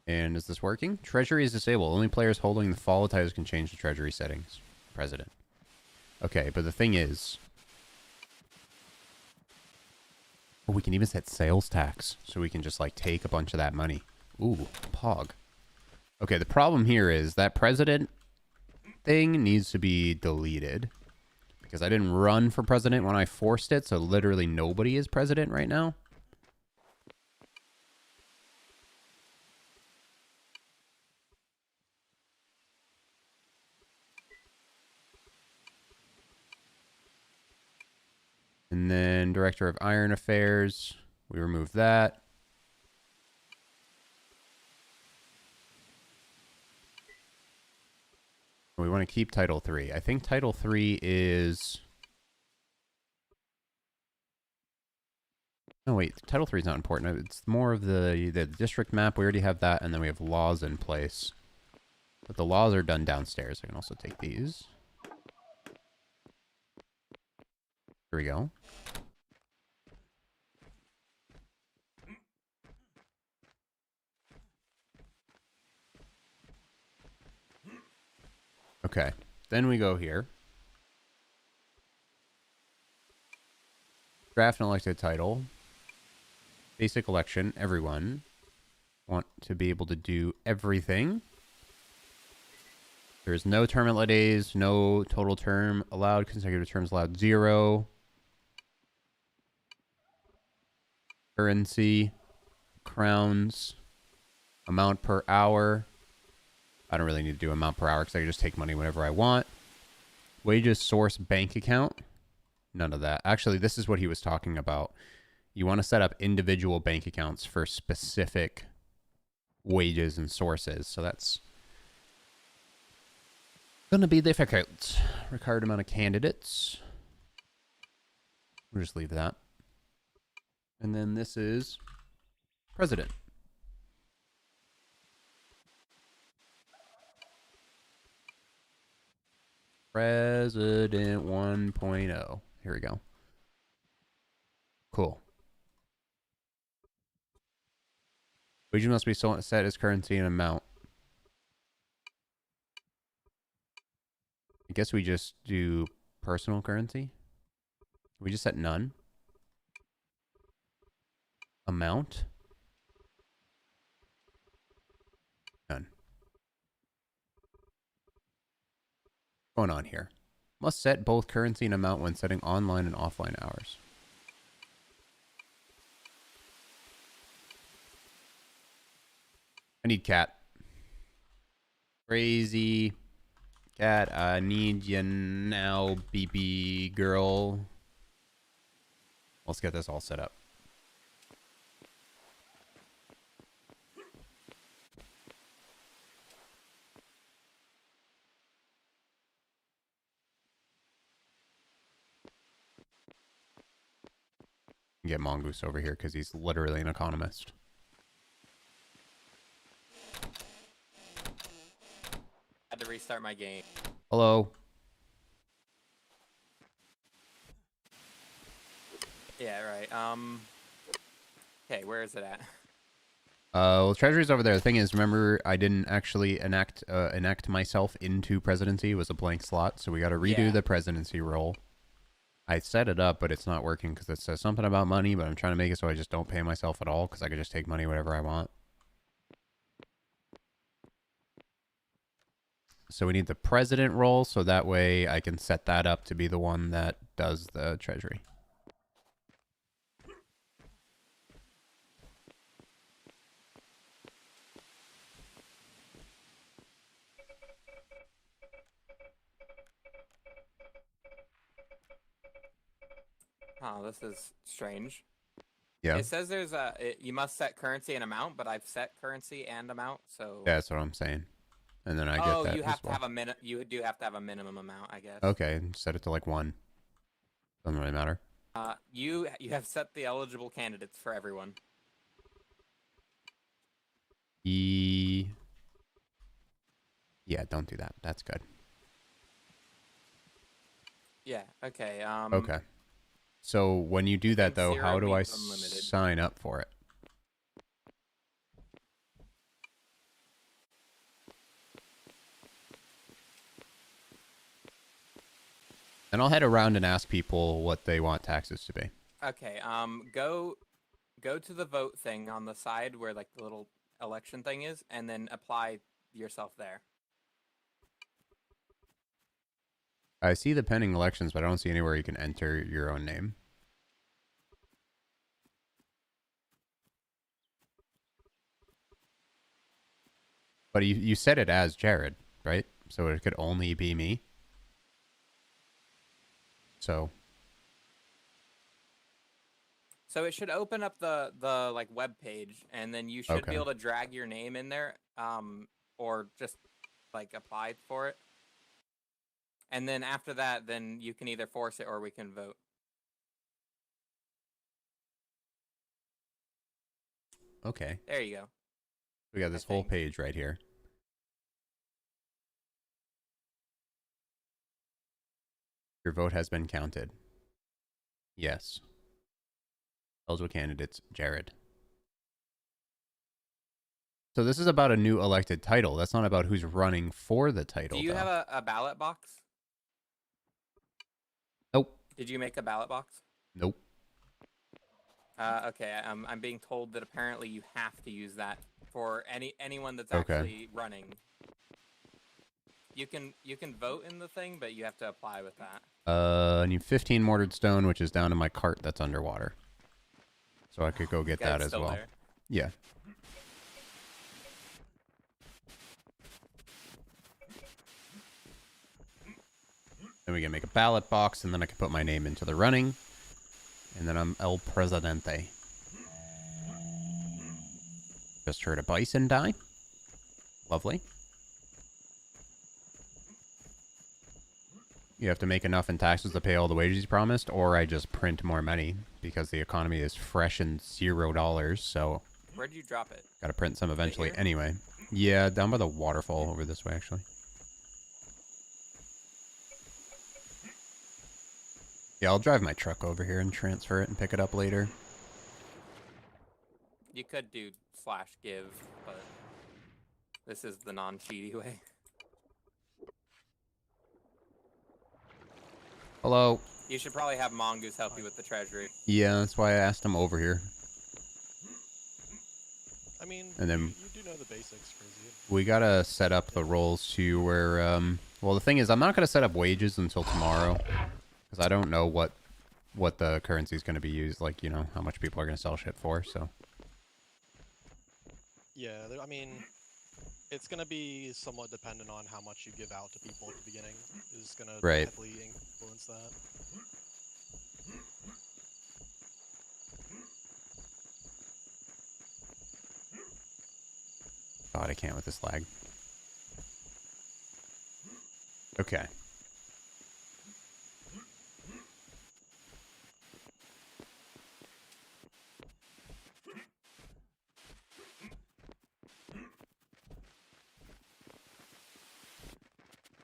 And is this working? Treasury is disabled. Only players holding the follow titles can change the treasury settings. President. Okay, but the thing is... Oh, we can even set sales tax. So we can just, like, take a bunch of that money. Ooh, pog. Okay, the problem here is that president thing needs to be deleted. Because I didn't run for president when I forced it, so literally nobody is president right now. And then Director of Iron Affairs, we remove that. We want to keep Title 3. I think Title 3 is... Oh, wait. Title 3 is not important. It's more of the district map. We already have that, and then we have laws in place. But the laws are done downstairs. I can also take these. Here we go. Okay. Then we go here. Draft and elected title. Basic election. Everyone want to be able to do everything. There's no term days, no total term allowed, consecutive terms allowed 0. Currency, crowns, amount per hour. I don't really need to do amount per hour because I can just take money whenever I want. Wages source bank account. None of that. Actually, this is what he was talking about. You want to set up individual bank accounts for specific wages and sources. So that's going to be difficult. Required amount of candidates. We'll just leave that. And then this is president. President 1.0. Here we go. Cool. Wages must be set as currency and amount. I guess we just do personal currency. We just set none. Amount. None. What's going on here? Must set both currency and amount when setting online and offline hours. I need cat. Crazy cat, I need you now, BB girl. Let's get this all set up. Get Mongoose over here because he's literally an economist. Had to restart my game. Hello. Yeah, right. Okay, where is it at? Well, Treasury's over there. The thing is, remember, I didn't actually enact myself into presidency. It was a blank slot, so we got to redo the presidency role. I set it up, but it's not working because it says something about money, but I'm trying to make it so I just don't pay myself at all because I could just take money whatever I want. So we need the president role, so that way I can set that up to be the one that does the treasury. Oh, this is strange. Yeah. It says there's you must set currency and amount, but I've set currency and amount, so. Yeah, that's what I'm saying. And then I get that. Oh, you have to have a You do have to have a minimum amount, I guess. Okay, set it to like 1. Doesn't really matter. You have set the eligible candidates for everyone. Yeah, don't do that. That's good. Yeah. Okay. Okay. So when you do that, though, how do I unlimited. sign up for it? And I'll head around and ask people what they want taxes to be. Okay. Go to the vote thing on the side where like the little election thing is, and then apply yourself there. I see the pending elections, but I don't see anywhere you can enter your own name. But you said it as Jared, right? So it could only be me. So it should open up the like web page, and then you should be able to drag your name in there, or just like apply for it. And then after that, then you can either force it or we can vote. okay. There you go. We got this whole page right here. Your vote has been counted. Yes. Eligible candidates, Jared. So this is about a new elected title. That's not about who's running for the title. Do you have a ballot box? Nope. Did you make a ballot box? Nope. Okay. I'm being told that apparently you have to use that for anyone that's actually running. You can vote in the thing, but you have to apply with that. I need 15 mortared stone, which is down in my cart that's underwater. So I could go get that as well. There. Yeah. Then we can make a ballot box, and then I can put my name into the running. And then I'm El Presidente. Just heard a bison die. Lovely. You have to make enough in taxes to pay all the wages you promised, or I just print more money because the economy is fresh and $0. So where'd you drop it? Got to print some eventually. Anyway, yeah, down by the waterfall over this way actually. Yeah, I'll drive my truck over here and transfer it and pick it up later. You could do /give, but this is the non-cheaty way. Hello. You should probably have Mongoose help you with the treasury. Yeah, that's why I asked him over here. I mean, and then you do know the basics, Crazy. We gotta set up the roles to where, well, the thing is, I'm not gonna set up wages until tomorrow, because I don't know what the currency is gonna be used, like, you know, how much people are gonna sell shit for, so. Yeah, I mean, it's gonna be somewhat dependent on how much you give out to people at the beginning. Is gonna heavily influence that. God, I can't with this lag. Okay.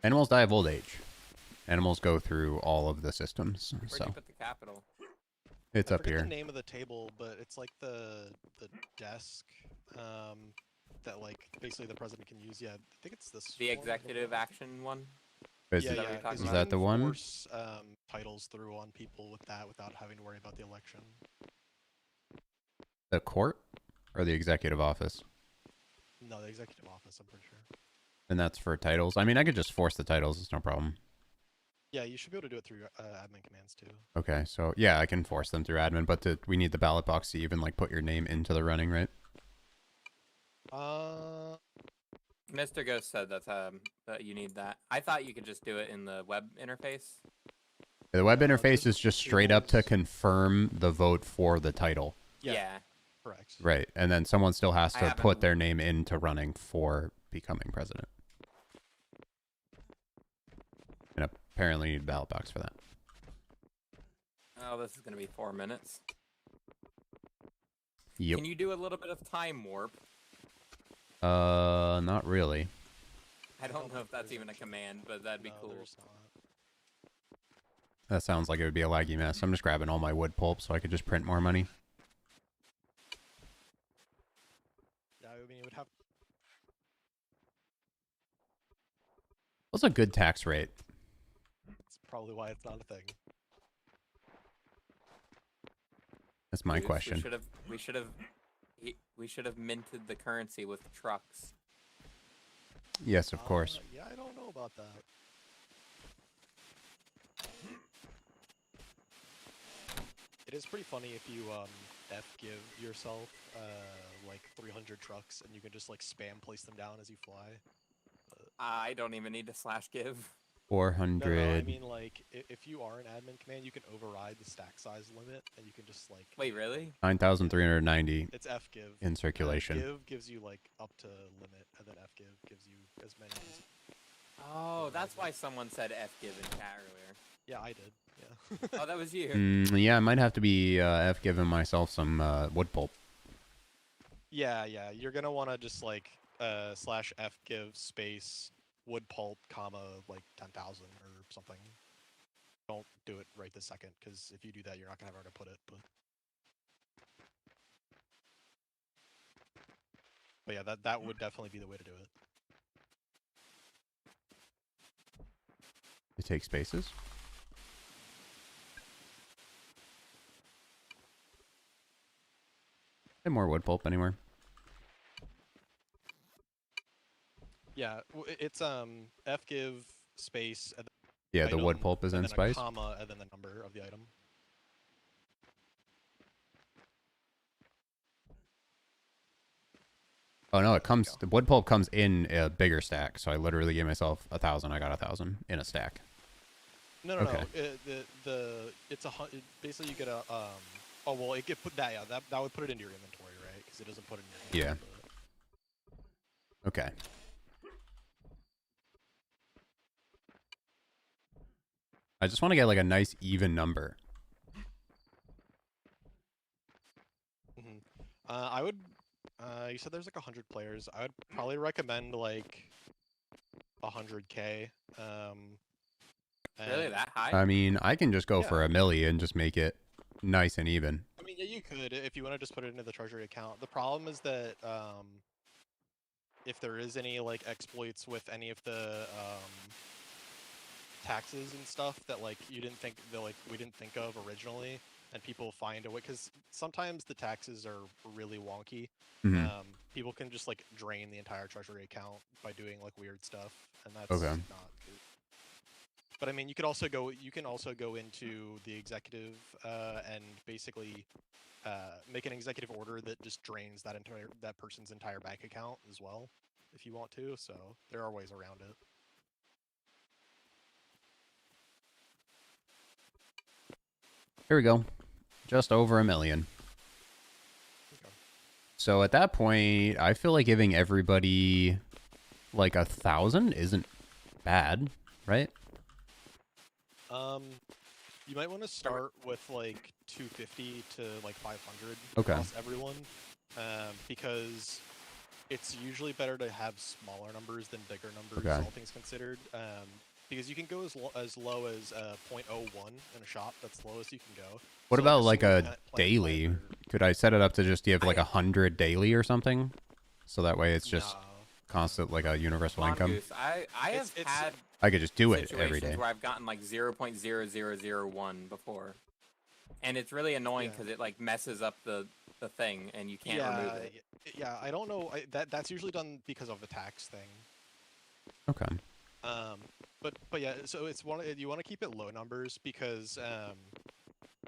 Animals die of old age. Animals go through all of the systems. Where'd you put the capital? It's up here. I forget the name of the table, but it's like the desk that like basically the president can use. Yeah, I think it's this. The executive action one. Is that the one? Force titles through on people with that without having to worry about the election. The court or the executive office? No, the executive office. I'm pretty sure. And that's for titles. I mean, I could just force the titles. It's no problem. Yeah, you should be able to do it through admin commands too. Okay, so yeah, I can force them through admin, but we need the ballot box to even like put your name into the running, right? Mr. Ghost said that you need that. I thought you could just do it in the web interface. The web interface is just straight up to confirm the vote for the title. Yeah. Correct. Right, and then someone still has to put their name into running for becoming president. And apparently you need a ballot box for that. Oh, this is going to be 4 minutes. Yep. Can you do a little bit of time warp? Not really. I don't know if that's even a command, but that'd be cool. That sounds like it would be a laggy mess. I'm just grabbing all my wood pulp so I could just print more money. Yeah, I mean, it would have. What's a good tax rate? That's probably why it's not a thing. That's my question. We should have minted the currency with trucks. Yes, of course. Yeah, I don't know about that. It is pretty funny if you give yourself like 300 trucks and you can just like spam place them down as you fly. I don't even need to /give. 400. No, I mean, like, if you are an admin command, you can override the stack size limit, and you can just, like... Wait, really? 9,390. It's fgive. In circulation. Give gives you, like, up to limit, and then fgive gives you as many as... Oh, that's why someone said fgive in chat earlier. Yeah, I did. Yeah. Oh, that was you. Yeah, I might have to be giving myself some wood pulp. Yeah, you're gonna want to just, like, /fgive space... wood pulp, comma, like 10,000 or something. Don't do it right this second, because if you do that, you're not gonna have where to put it. But yeah, that would definitely be the way to do it. To take spaces. Get more wood pulp anywhere. Yeah, it's fgive space. And yeah, item, the wood pulp is in spice. Comma and then the number of the item. Oh no, it comes. The wood pulp comes in a bigger stack, so I literally gave myself 1,000. I got 1,000 in a stack. No. It's basically you get a Oh well, it get put that that would put it into your inventory, right? Because it doesn't put it in your inventory. Yeah. Okay. I just want to get like a nice even number. I would. You said there's like 100 players. I would probably recommend like 100K. Really, that high? I mean, I can just go for a milli and just make it nice and even. I mean, mean, yeah, you could if you want to just put it into the treasury account. The problem is that if there is any like exploits with any of the taxes and stuff that like you didn't think that like we didn't think of originally, and people find a way, because sometimes the taxes are really wonky. Mhm. People can just like drain the entire treasury account by doing like weird stuff, and that's Okay. not good. But I mean, you can also go into the executive and basically make an executive order that just drains that person's entire bank account as well, if you want to. So there are ways around it. Here we go. Just over 1 million. Okay. So at that point, I feel like giving everybody like 1,000 isn't bad, right? You might want to start with like 250 to like 500 Okay. across everyone, because it's usually better to have smaller numbers than bigger numbers, Okay. all things considered. Because you can go as low as 0.01 in a shop. That's the lowest you can go. What So, about a like single a plant daily? planter- Could I set it up to just give like I- 100 daily or something? So that way it's just Nah. constant, like a universal income. Mongoose. I have It's- had I could just do it situations every day. where I've gotten like 0.0001 before, and it's really annoying Yeah. because it like messes up the thing and you can't remove it. Yeah, I don't know. That's usually done because of the tax thing. Okay. But yeah, so you want to keep it low numbers because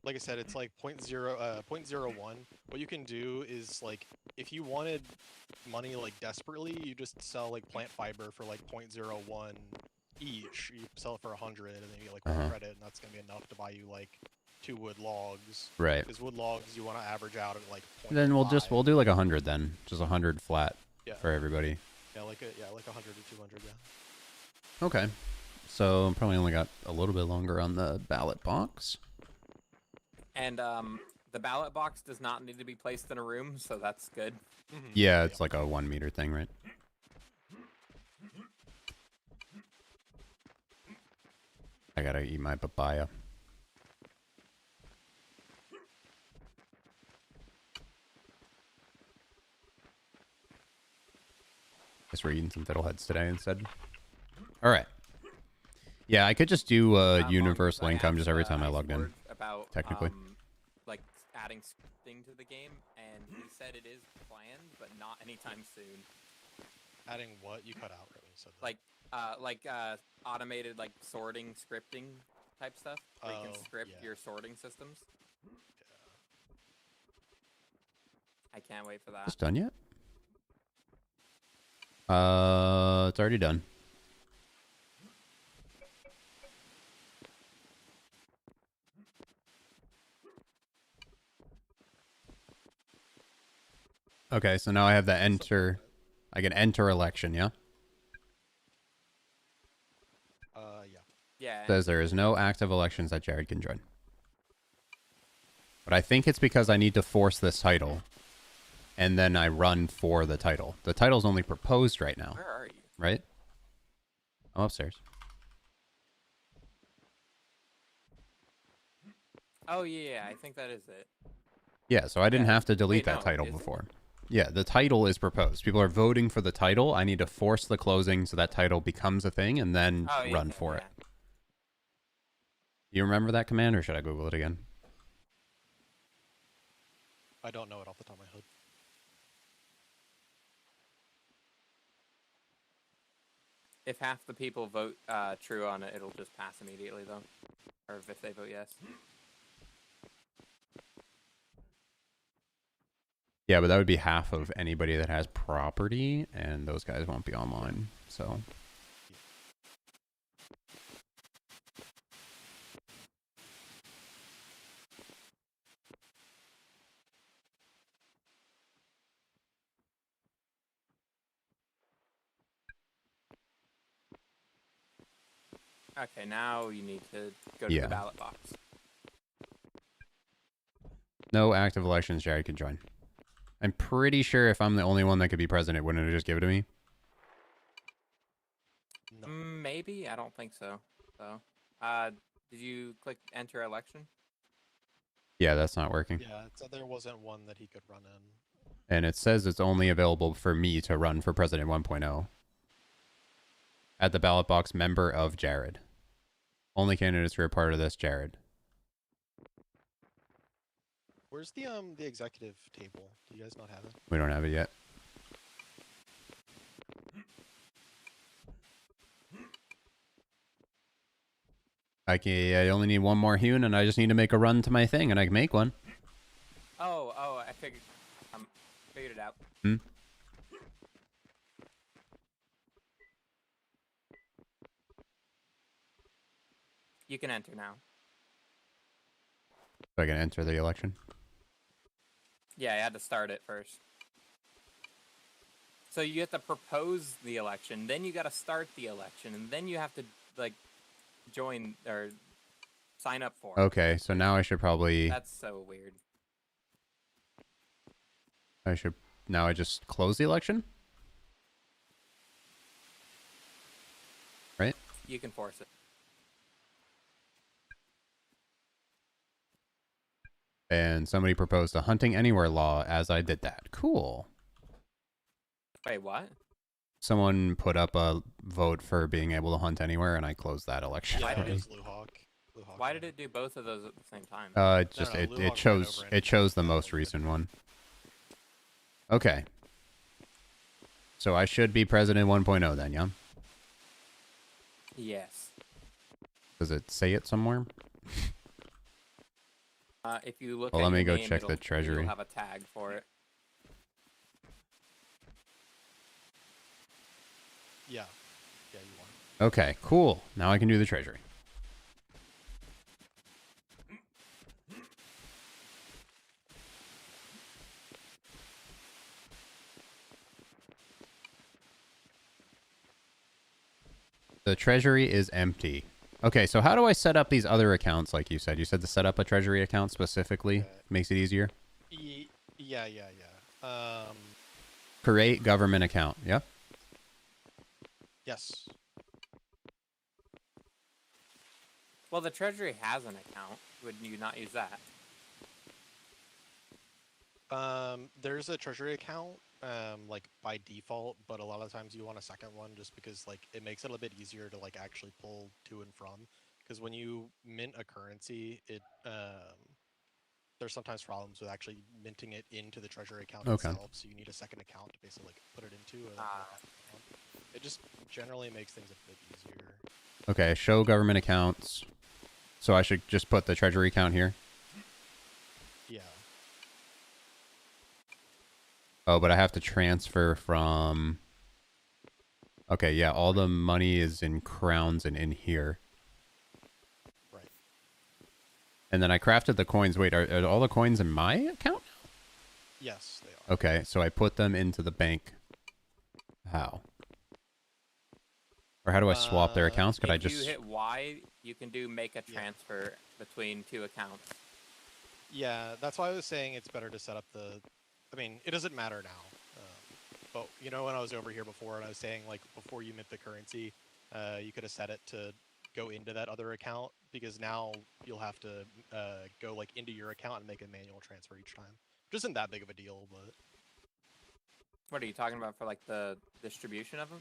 like I said, it's like 0.01. What you can do is like if you wanted money like desperately, you just sell like plant fiber for like 0.01 each. You sell it for 100, and then you get like one credit, and that's gonna be enough to buy you like 2 wood logs. Right. Because wood logs you want to average out at like 0.5. Then we'll do like 100 then. Just 100 flat Yeah. for everybody. Yeah, like 100 to 200. Yeah. Okay. So probably only got a little bit longer on the ballot box. And the ballot box does not need to be placed in a room, so that's good. Mm-hmm. Yeah, it's like a 1 meter thing, right? I gotta eat my papaya. Guess we're eating some fiddleheads today instead. All right. Yeah, I could just do universal Mongoose, I income asked, just every time I Ice logged in. Ward about technically. like adding scripting to the game, and he said it is planned, but not anytime soon. Adding what? You cut out right when you said that. Like automated like sorting scripting type stuff where you can Oh, script yeah. your sorting systems. I can't wait for that. It's done yet? It's already done. Okay, so now I have the enter. I can enter election, yeah? Yeah. Yeah. Says there is no active elections that Jared can join. But I think it's because I need to force this title. And then I run for the title. The title's only proposed right now, Where are you? right? I'm upstairs. Oh yeah, I think that is it. Yeah, so I didn't Yeah. have to delete Wait, that no, title is it? before. Yeah, the title is proposed. People are voting for the title. I need to force the closing so that title becomes a thing and then Oh, yeah, run yeah, for yeah. it. You remember that command, or should I Google it again? I don't know it off the top of my head. If half the people vote true on it, it'll just pass immediately, though. Or if they vote yes. Yeah, but that would be half of anybody that has property, and those guys won't be online. So, Okay, now you need to go to Yeah. the ballot box. no active elections, Jared can join. I'm pretty sure if I'm the only one that could be president, wouldn't it just give it to me? No. Maybe? I don't think so. So, did you click enter election? Yeah, that's not working. Yeah, it said there wasn't one that he could run in. And it says it's only available for me to run for President 1.0. At the ballot box, member of Jared. Only candidates who are part of this, Jared. Where's the executive table? Do you guys not have it? We don't have it yet. I only need one more hewn, and I just need to make a run to my thing, and I can make one. Oh, I figured it out. Hmm? You can enter now. So I can enter the election. Yeah, I had to start it first. So you have to propose the election, then you got to start the election, and then you have to like join or sign up for it. Okay, so now I should probably... That's so weird. Now I just close the election? Right? You can force it. And somebody proposed a hunting anywhere law as I did that. Cool. Wait, what? Someone put up a vote for being able to hunt anywhere, and I closed that election. Why did it it- was Luhawk. Why did it do both of those at the same time? Just No, it Luhawk chose went over the most recent one. Okay. So I should be President 1.0 then, yeah? Yes. Does it say it somewhere? If you look Well, at let me your go name, check the you'll treasury. have a tag for it. Yeah. Yeah, you won. Okay, cool. Now I can do the treasury. The treasury is empty. Okay, so how do I set up these other accounts like you said? You said to set up a treasury account specifically makes it easier? Yeah. Create government account. Yep. Yes. Well, the Treasury has an account. Wouldn't you not use that? There's a treasury account, like by default, but a lot of times you want a second one just because like it makes it a little bit easier to like actually pull to and from. Because when you mint a currency, there's sometimes problems with actually minting it into the treasury account Okay. itself. So you need a second account to basically like put it into. It just generally makes things a bit easier. Okay, show government accounts. So I should just put the treasury account here? Yeah. Oh, but I have to transfer from... Okay, yeah, all the money is in crowns and in here. Right. And then I crafted the coins. Wait, are all the coins in my account? Yes, they are. Okay, so I put them into the bank. How? Or how do I swap their accounts? Could I If just... you hit Y, you can do make a transfer between two accounts. Yeah, that's why I was saying it's better to set up the... I mean, it doesn't matter now. But, you know, when I was over here before and I was saying, like, before you mint the currency, you could have set it to go into that other account, because now you'll have to go, like, into your account and make a manual transfer each time. Which isn't that big of a deal, but... What are you talking about for, like, the distribution of them?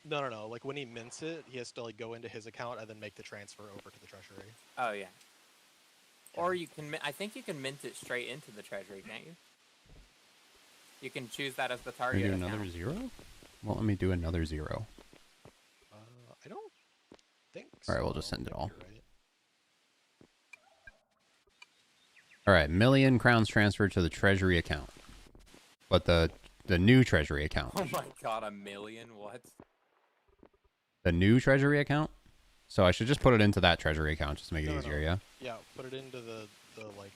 No. Like, when he mints it, he has to, like, go into his account and then make the transfer over to the treasury. Oh, yeah. Or you can, I think you can mint it straight into the treasury, can't you? You can choose that as the Can we target do another account. 0? Well, let me do another 0. I don't think so. Alright, we'll just send it all. You're right. Alright, million crowns transferred to the treasury account. But the new treasury account. Oh my god, 1 million? What? The new treasury account? So I should just put it into that treasury account just to make it No. easier, yeah? Yeah, put it into the like...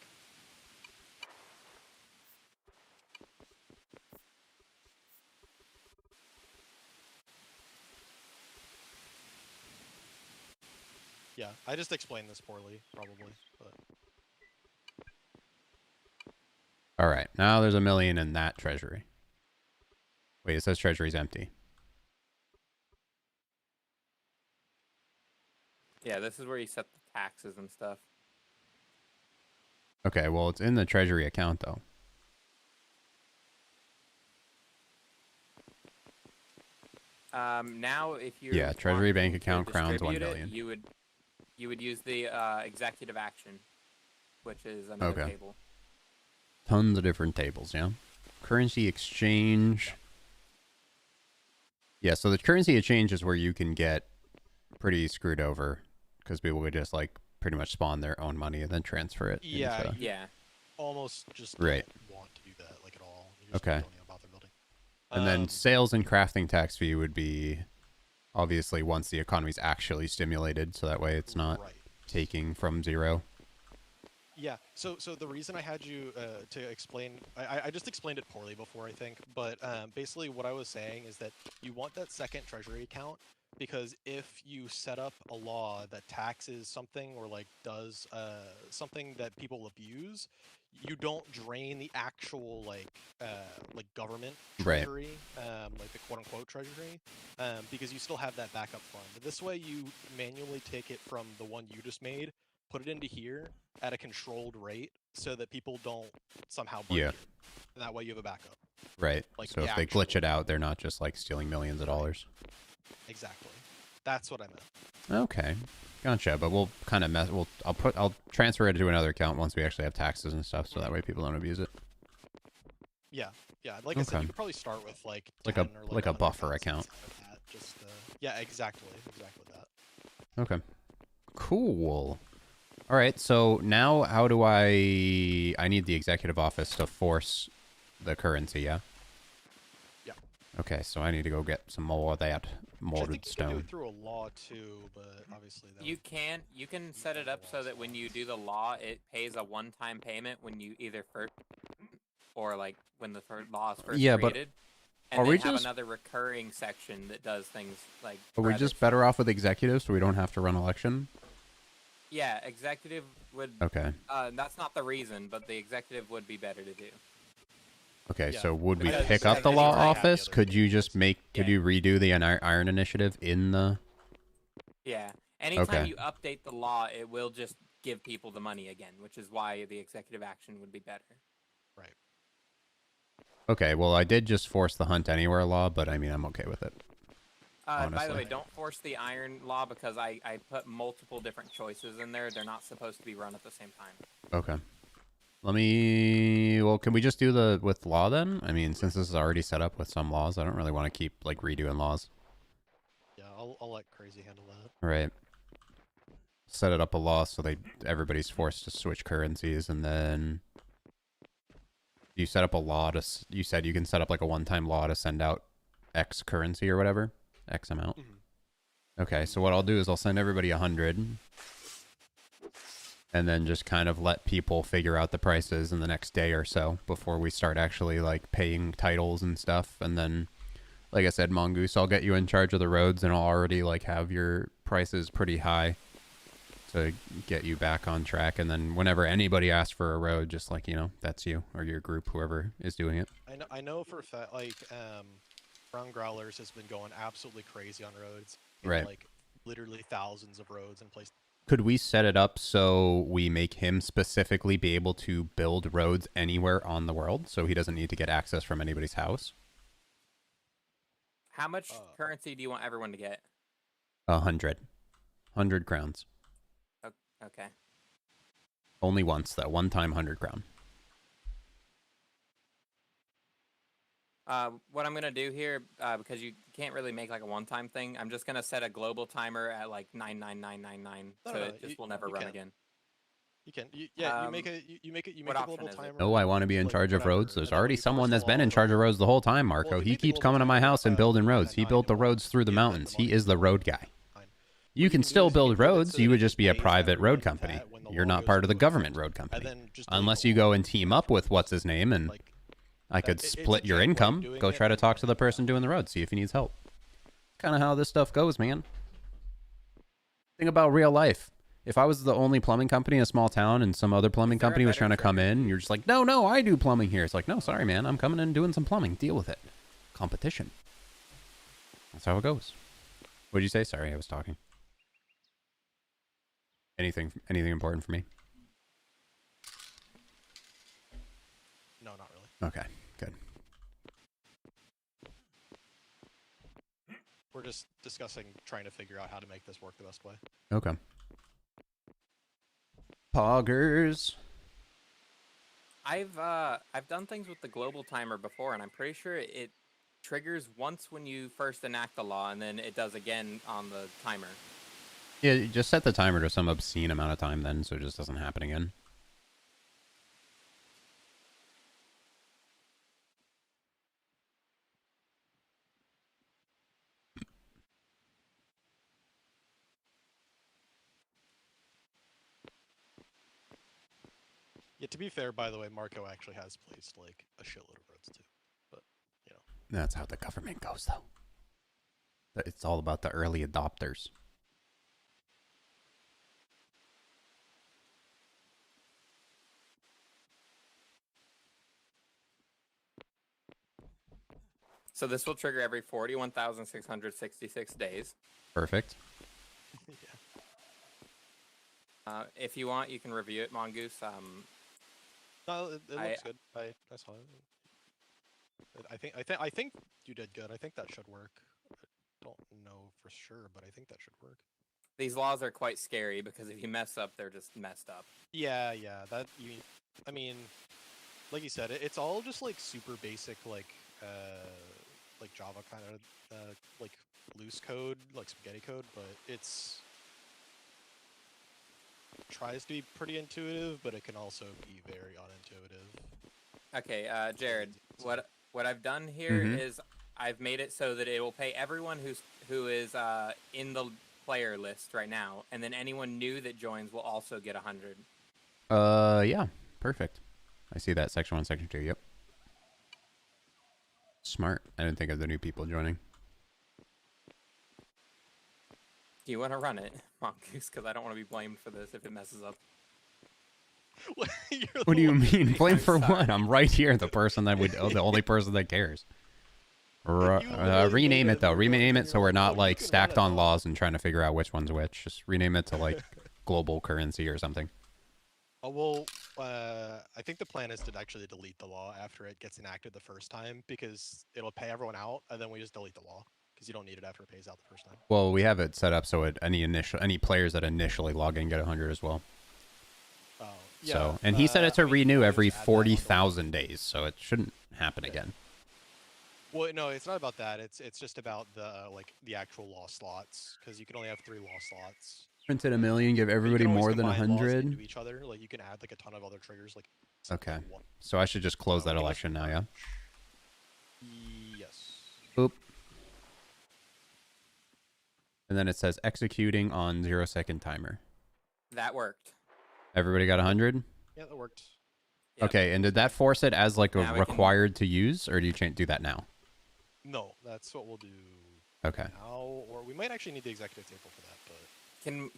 Yeah, I just explained this poorly, probably, but... Alright, now there's 1 million in that treasury. Wait, it says treasury's empty. Yeah, this is where you set the taxes and stuff. Okay, well, it's in the treasury account, though. Now, if you Yeah, treasury bank account, crowns, 1 million. you would use the executive action, which is another Okay. table. Tons of different tables, yeah. Currency exchange. Yeah, so the currency exchange is where you can get pretty screwed over because people would just like pretty much spawn their own money and then transfer it. Yeah, into... yeah. Almost just right. don't want to do that like at all. You just Okay. don't even bother building. And then sales and crafting tax fee would be obviously once the economy's actually stimulated, so that way it's not taking from zero. Yeah, so the reason I had you to explain, I just explained it poorly before, I think, but basically what I was saying is that you want that second treasury account because if you set up a law that taxes something or like does something that people abuse, you don't drain the actual like government treasury, like the quote unquote treasury, because you still have that backup fund. This way you manually take it from the one you just made, put it into here at a controlled rate so that people don't somehow break it. And that way you have a backup. Right. Like so if they glitch it out, they're not just like stealing millions of dollars. Exactly. That's what I meant. Okay. Gotcha. But we'll kind of I'll transfer it to another account once we actually have taxes and stuff, so that way people don't abuse it. Yeah. Yeah. Like I said, you could probably start with like a buffer account. Just yeah, exactly that. Okay. Cool. All right, so now how do I need the executive office to force the currency, yeah? Yeah. Okay, so I need to go get some more of that molded stone. You can do it through a law too, but obviously you can set it up so that when you do the law, it pays a one-time payment when you either first or like when the law is first created. And are we have just another recurring section that does things like. Are we just better off with executives so we don't have to run election? Yeah, executive would. Okay. That's not the reason, but the executive would be better to do. Okay, so would we pick up the law office? Could you just could you redo the Iron Initiative in the... Yeah. Anytime you update the law, it will just give people the money again, which is why the executive action would be better. Right. Okay, well, I did just force the Hunt Anywhere law, but I mean, I'm okay with it. By the way, don't force the iron law because I put multiple different choices in there. They're not supposed to be run at the same time. Okay. Well, can we just do with law then? I mean, since this is already set up with some laws, I don't really want to keep, like, redoing laws. Yeah, I'll let Crazy handle that. Right. Set it up a law so everybody's forced to switch currencies, and then... You set up a law you said you can set up, like, a one-time law to send out X currency or whatever? X amount. Okay, so what I'll do is I'll send everybody 100 and then just kind of let people figure out the prices in the next day or so before we start actually like paying titles and stuff. And then, like I said, Mongoose, I'll get you in charge of the roads and I'll already like have your prices pretty high to get you back on track. And then whenever anybody asks for a road, just like, you know, that's you or your group, whoever is doing it. I know for a fact, like, Brown Growlers has been going absolutely crazy on roads. Right. Like, literally thousands of roads in place. Could we set it up so we make him specifically be able to build roads anywhere on the world so he doesn't need to get access from anybody's house? How much currency do you want everyone to get? 100 crowns. Okay. Only once, though. One time 100 crown. What I'm going to do here, because you can't really make like a one-time thing, I'm just going to set a global timer at like 99999, so it just will never run again. You can. You make a global timer. No, I want to be in charge of roads. There's already someone that's been in charge of roads the whole time, Marco. He keeps coming to my house and building roads. He built the roads through the mountains. He is the road guy. You can still build roads. You would just be a private road company. You're not part of the government road company. Unless you go and team up with what's-his-name and... I could split your income, go try to talk to the person doing the road, see if he needs help. Kind of how this stuff goes, man. Think about real life. If I was the only plumbing company in a small town and some other plumbing company was trying to come in, you're just like, no, I do plumbing here. It's like, no, sorry, man, I'm coming in and doing some plumbing. Deal with it. Competition. That's how it goes. What did you say? Sorry, I was talking. Anything important for me? Okay, good. We're just discussing trying to figure out how to make this work the best way. Okay. Poggers. I've done things with the global timer before, and I'm pretty sure it triggers once when you first enact the law, and then it does again on the timer. Yeah, you just set the timer to some obscene amount of time then, so it just doesn't happen again. Yeah, to be fair, by the way, Marco actually has placed like a shitload of roads too. But, you know. That's how the government goes, though. It's all about the early adopters. So this will trigger every 41,666 days. Perfect. Yeah. If you want, you can review it, Mongoose. No, it looks good. I saw it. I think you did good. I think that should work. I don't know for sure, but I think that should work. These laws are quite scary because if you mess up, they're just messed up. Yeah, that you. I mean, like you said, it's all just like super basic, like Java kind of like loose code, like spaghetti code, but it's tries to be pretty intuitive, but it can also be very unintuitive. Okay, Jared, what I've done here is I've made it so that it will pay everyone who is in the player list right now, and then anyone new that joins will also get 100. Yeah, perfect. I see that. Section 1, Section 2, yep. Smart. I didn't think of the new people joining. Do you want to run it, Mongoose? Because I don't want to be blamed for this if it messes up. What do you mean? Blame for sorry. what? I'm right here, the person that would, the only person that cares. Rename it though. Rename it so we're not like stacked on laws and trying to figure out which one's which. Just rename it to like global currency or something. Oh, well, I think the plan is to actually delete the law after it gets enacted the first time because it'll pay everyone out, and then we just delete the law because you don't need it after it pays out the first time. Well, we have it set up so any players that initially log in get 100 as well. Oh, yeah. So, and he said it to renew every 40,000 days, so it shouldn't happen again. Well, no, it's not about that. It's just about the actual law slots because you can only have 3 law slots. Printed a million, give everybody more than 100. Into each other, like you can add like a ton of other triggers. Like okay, so I should just close that election now, yeah. Yes. Boop. And then it says executing on 0-second timer. That worked. Everybody got 100? Yeah, that worked. Yep. Okay, and did that force it as like a Now we required to use, or do you do that now? No, that's what we'll do. Okay. Now, or we might actually need the executive table for that, but.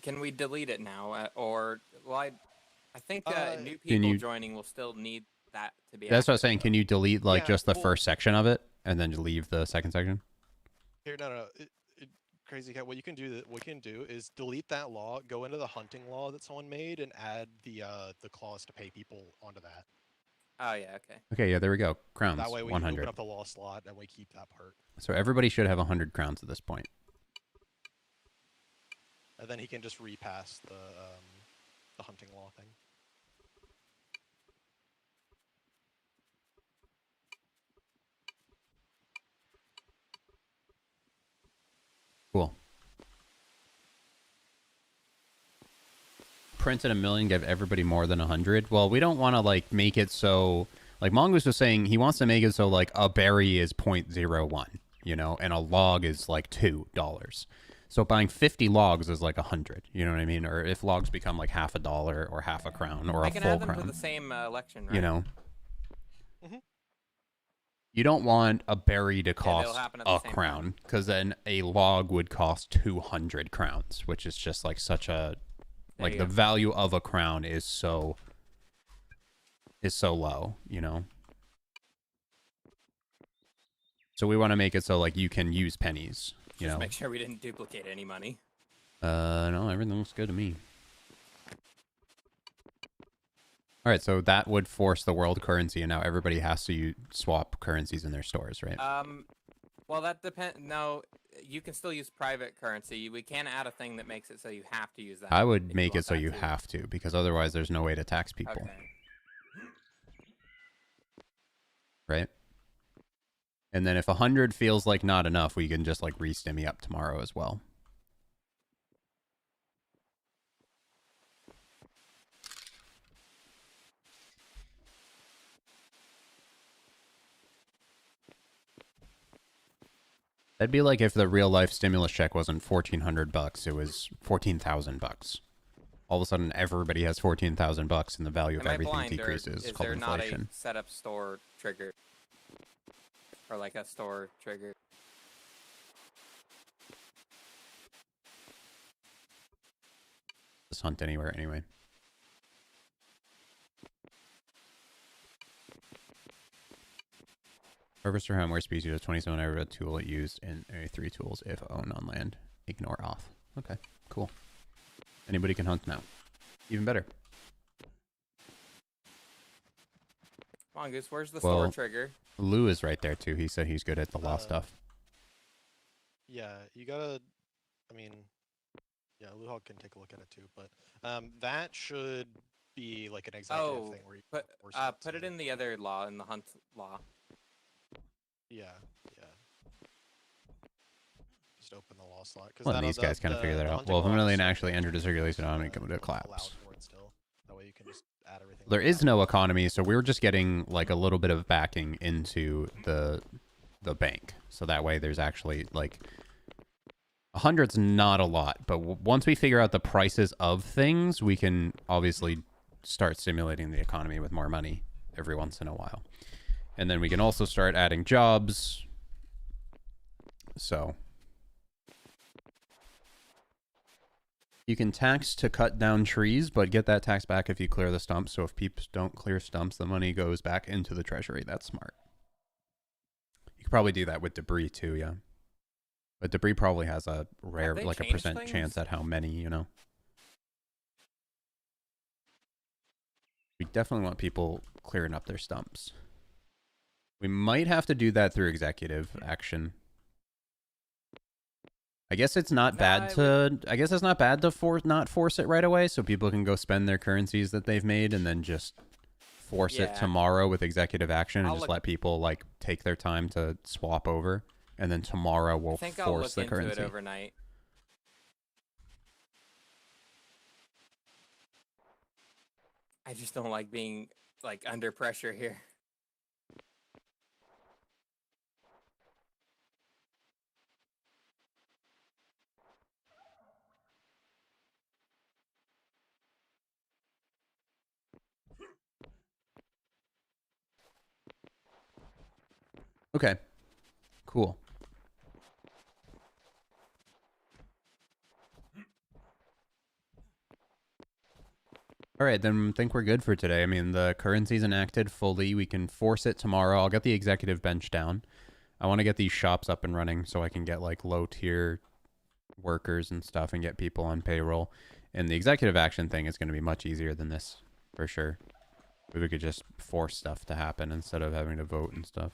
Can we delete it now, or well, I think new Can people you- joining will still need that to be. That's what I was active. saying. Can you delete like Yeah, just the well- first section of it and then leave the second section? Here, no. Crazy cat. What you can do is delete that law, go into the hunting law that someone made, and add the clause to pay people onto that. Oh yeah, okay. Okay, yeah, there we go. Crowns, That way we 100. open up the law slot and we keep that part. So everybody should have 100 crowns at this point. And then he can just repass the hunting law thing. Cool. Printed a million, give everybody more than 100. Well, we don't want to like make it so like Mongoose was saying he wants to make it so like a berry is 0.01, you know, and a log is like $2. So buying 50 logs is like 100, you know what I mean? Or if logs become like half $1 or half a crown or I a can full add them crown, to the same election, right? you know. Mhm. You don't want a berry to they'll cost happen at the a same crown time. because then a log would cost 200 crowns, which is just like such a There like you the go. value of a crown is so low, you know. So we want to make it so like you can use pennies, you Just know. make sure we didn't duplicate any money. No, everything looks good to me. All right, so that would force the world currency, and now everybody has to swap currencies in their stores, right? Well, that depends. No, you can still use private currency. We can add a thing that makes it so you have to use that. I would make it so you have to, because otherwise there's no way to tax people. Okay. Right? And then if 100 feels like not enough, we can just like re-stimmy up tomorrow as well. That'd be like if the real life stimulus check wasn't $1,400, it was $14,000. All of a sudden, everybody has $14,000, and the value of everything decreases. It's called inflation. Is there not a setup store trigger, or like a store trigger? Just hunt anywhere anyway. Harvester Hammer species of 27 ever tool used in A3 tools if owned on land. Ignore off. Okay, cool. Anybody can hunt now. Even better. Mongoose, where's the store trigger? Lou is right there too. He said he's good at the law stuff. Yeah, you gotta. I mean, yeah, Lou Hog can take a look at it too, but that should be like an executive thing where you put it in the other law, in the hunt law. Yeah, yeah. Just open the law slot. Well, these guys kind of figure that out. Well, if a million actually entered a circulation, I'm going to come to a collapse. That way you can just add everything. There is no economy, so we're just getting like a little bit of backing into the bank. So that way there's actually like 100's not a lot, but once we figure out the prices of things, we can obviously start stimulating the economy with more money every once in a while. And then we can also start adding jobs. So you can tax to cut down trees, but get that tax back if you clear the stumps. So if peeps don't clear stumps, the money goes back into the treasury. That's smart. You could probably do that with debris too, yeah. But debris probably has a rare, like a percent chance at how many, you know. We definitely want people clearing up their stumps. We might have to do that through executive action. I guess it's not bad to. I guess it's not bad to not force it right away, so people can go spend their currencies that they've made, and then just force it tomorrow with executive action, and just let people like take their time to swap over, and then tomorrow we'll force the currency. Into it overnight. I just don't like being like under pressure here. Okay, cool. All right, then I think we're good for today. I mean, the currency's enacted fully. We can force it tomorrow. I'll get the executive bench down. I want to get these shops up and running so I can get like low tier workers and stuff and get people on payroll. And the executive action thing is going to be much easier than this, for sure. We could just force stuff to happen instead of having to vote and stuff.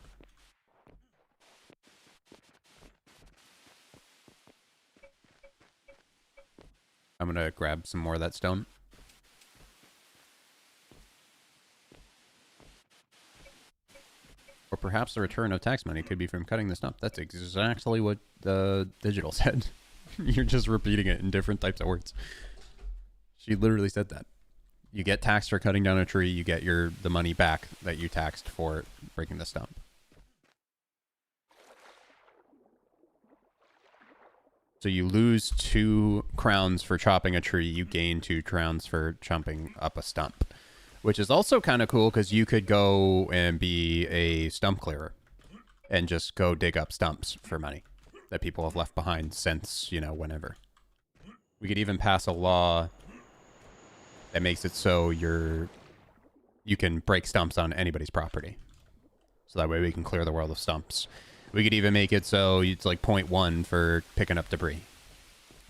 I'm going to grab some more of that stone. Or perhaps the return of tax money could be from cutting the stump. That's exactly what the digital said. You're just repeating it in different types of words. She literally said that. You get taxed for cutting down a tree, you get the money back that you taxed for breaking the stump. So you lose 2 crowns for chopping a tree, you gain 2 crowns for chopping up a stump. Which is also kind of cool because you could go and be a stump clearer and just go dig up stumps for money that people have left behind since, you know, whenever. We could even pass a law that makes it so you can break stumps on anybody's property. So that way we can clear the world of stumps. We could even make it so it's like 0.1 for picking up debris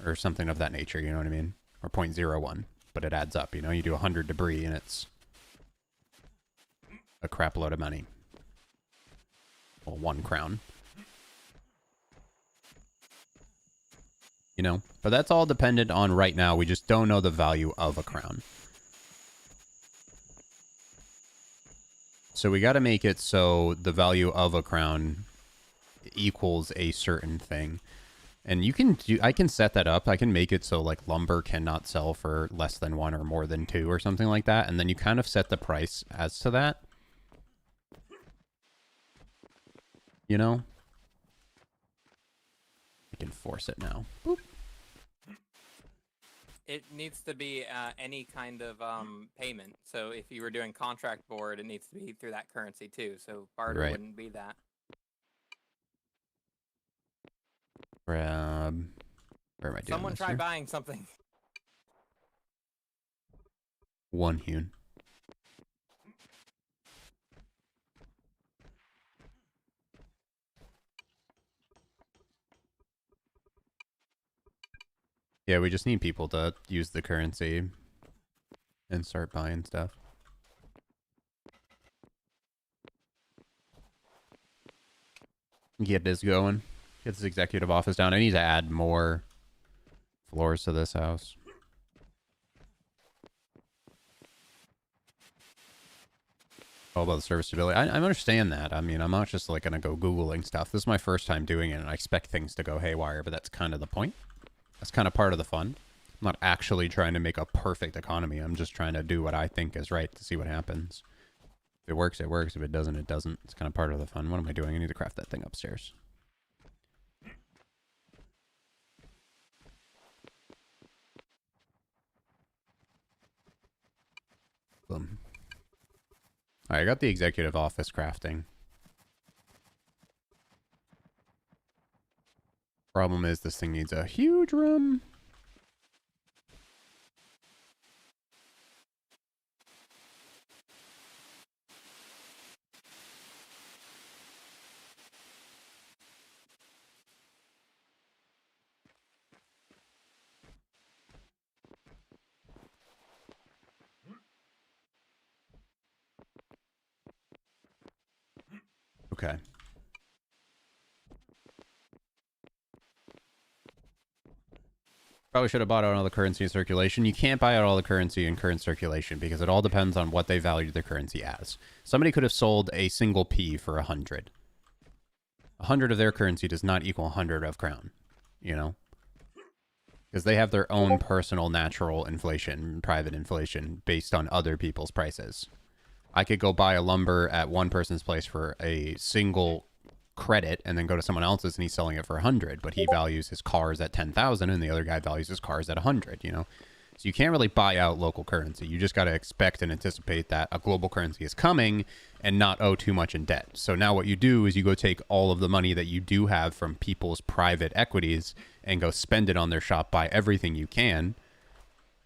or something of that nature, you know what I mean? Or 0.01, but it adds up, you know? You do 100 debris and it's a crap load of money. Well, 1 crown. You know? But that's all dependent on right now. We just don't know the value of a crown. So we got to make it so the value of a crown equals a certain thing. And you can do, I can set that up. I can make it so like lumber cannot sell for less than 1 or more than 2 or something like that. And then you kind of set the price as to that. You know? I can force it now. Boop. It needs to be any kind of payment. So if you were doing contract board, it needs to be through that currency too. So barter wouldn't be that. Grab. Where am I doing Someone try buying something. 1 hewn. Yeah, we just need people to use the currency and start buying stuff. Get this going. Get this executive office down. I need to add more floors to this house. All about the serviceability. I understand that. I mean, I'm not just like going to go Googling stuff. This is my first time doing it, and I expect things to go haywire, but that's kind of the point. That's kind of part of the fun. I'm not actually trying to make a perfect economy. I'm just trying to do what I think is right to see what happens. If it works, it works. If it doesn't, it doesn't. It's kind of part of the fun. What am I doing? I need to craft that thing upstairs. Boom. All right, I got the executive office crafting. Problem is this thing needs a huge room. Okay. Probably should have bought out all the currency in circulation. You can't buy out all the currency in current circulation because it all depends on what they value the currency as. Somebody could have sold a single P for 100. 100 of their currency does not equal 100 of crown, you know? Because they have their own personal natural inflation, private inflation, based on other people's prices. I could go buy a lumber at one person's place for a single credit and then go to someone else's and he's selling it for 100, but he values his cars at 10,000 and the other guy values his cars at 100, you know? So you can't really buy out local currency. You just got to expect and anticipate that a global currency is coming and not owe too much in debt. So now what you do is you go take all of the money that you do have from people's private equities and go spend it on their shop, buy everything you can,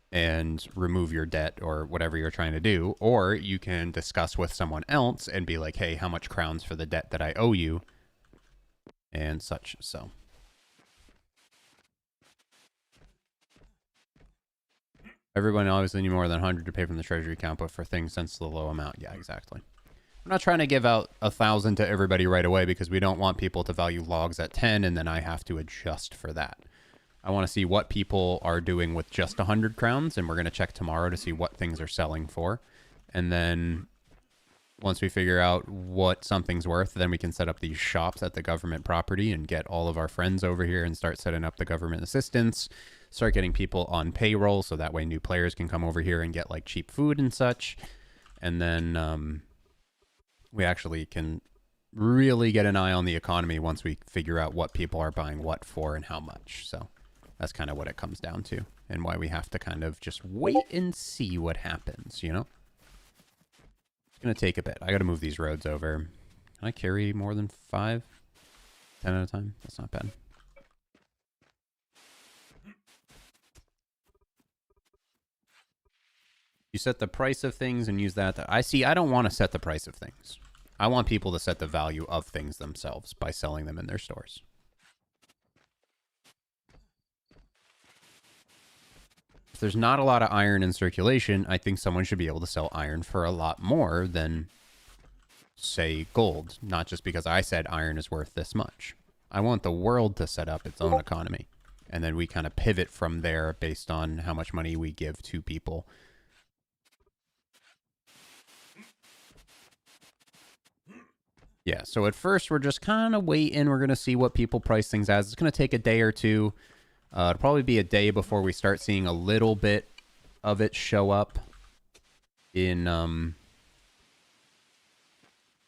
and remove your debt or whatever you're trying to do. Or you can discuss with someone else and be like, hey, how much crowns for the debt that I owe you? And such. So everyone obviously need more than 100 to pay from the treasury account, but for things since the low amount. Yeah, exactly. I'm not trying to give out 1,000 to everybody right away because we don't want people to value logs at 10 and then I have to adjust for that. I want to see what people are doing with just 100 crowns, and we're going to check tomorrow to see what things are selling for. And then once we figure out what something's worth, then we can set up these shops at the government property and get all of our friends over here and start setting up the government assistance, start getting people on payroll so that way new players can come over here and get like cheap food and such. And then we actually can really get an eye on the economy once we figure out what people are buying what for and how much. So that's kind of what it comes down to and why we have to kind of just wait and see what happens, you know? It's going to take a bit. I got to move these roads over. Can I carry more than 5? 10 at a time? That's not bad. You set the price of things and use that. I don't want to set the price of things. I want people to set the value of things themselves by selling them in their stores. If there's not a lot of iron in circulation, I think someone should be able to sell iron for a lot more than say gold, not just because I said iron is worth this much. I want the world to set up its own economy. And then we kind of pivot from there based on how much money we give to people. Yeah, so at first we're just kind of waiting. We're going to see what people price things as. It's going to take a day or two. It'll probably be a day before we start seeing a little bit of it show up in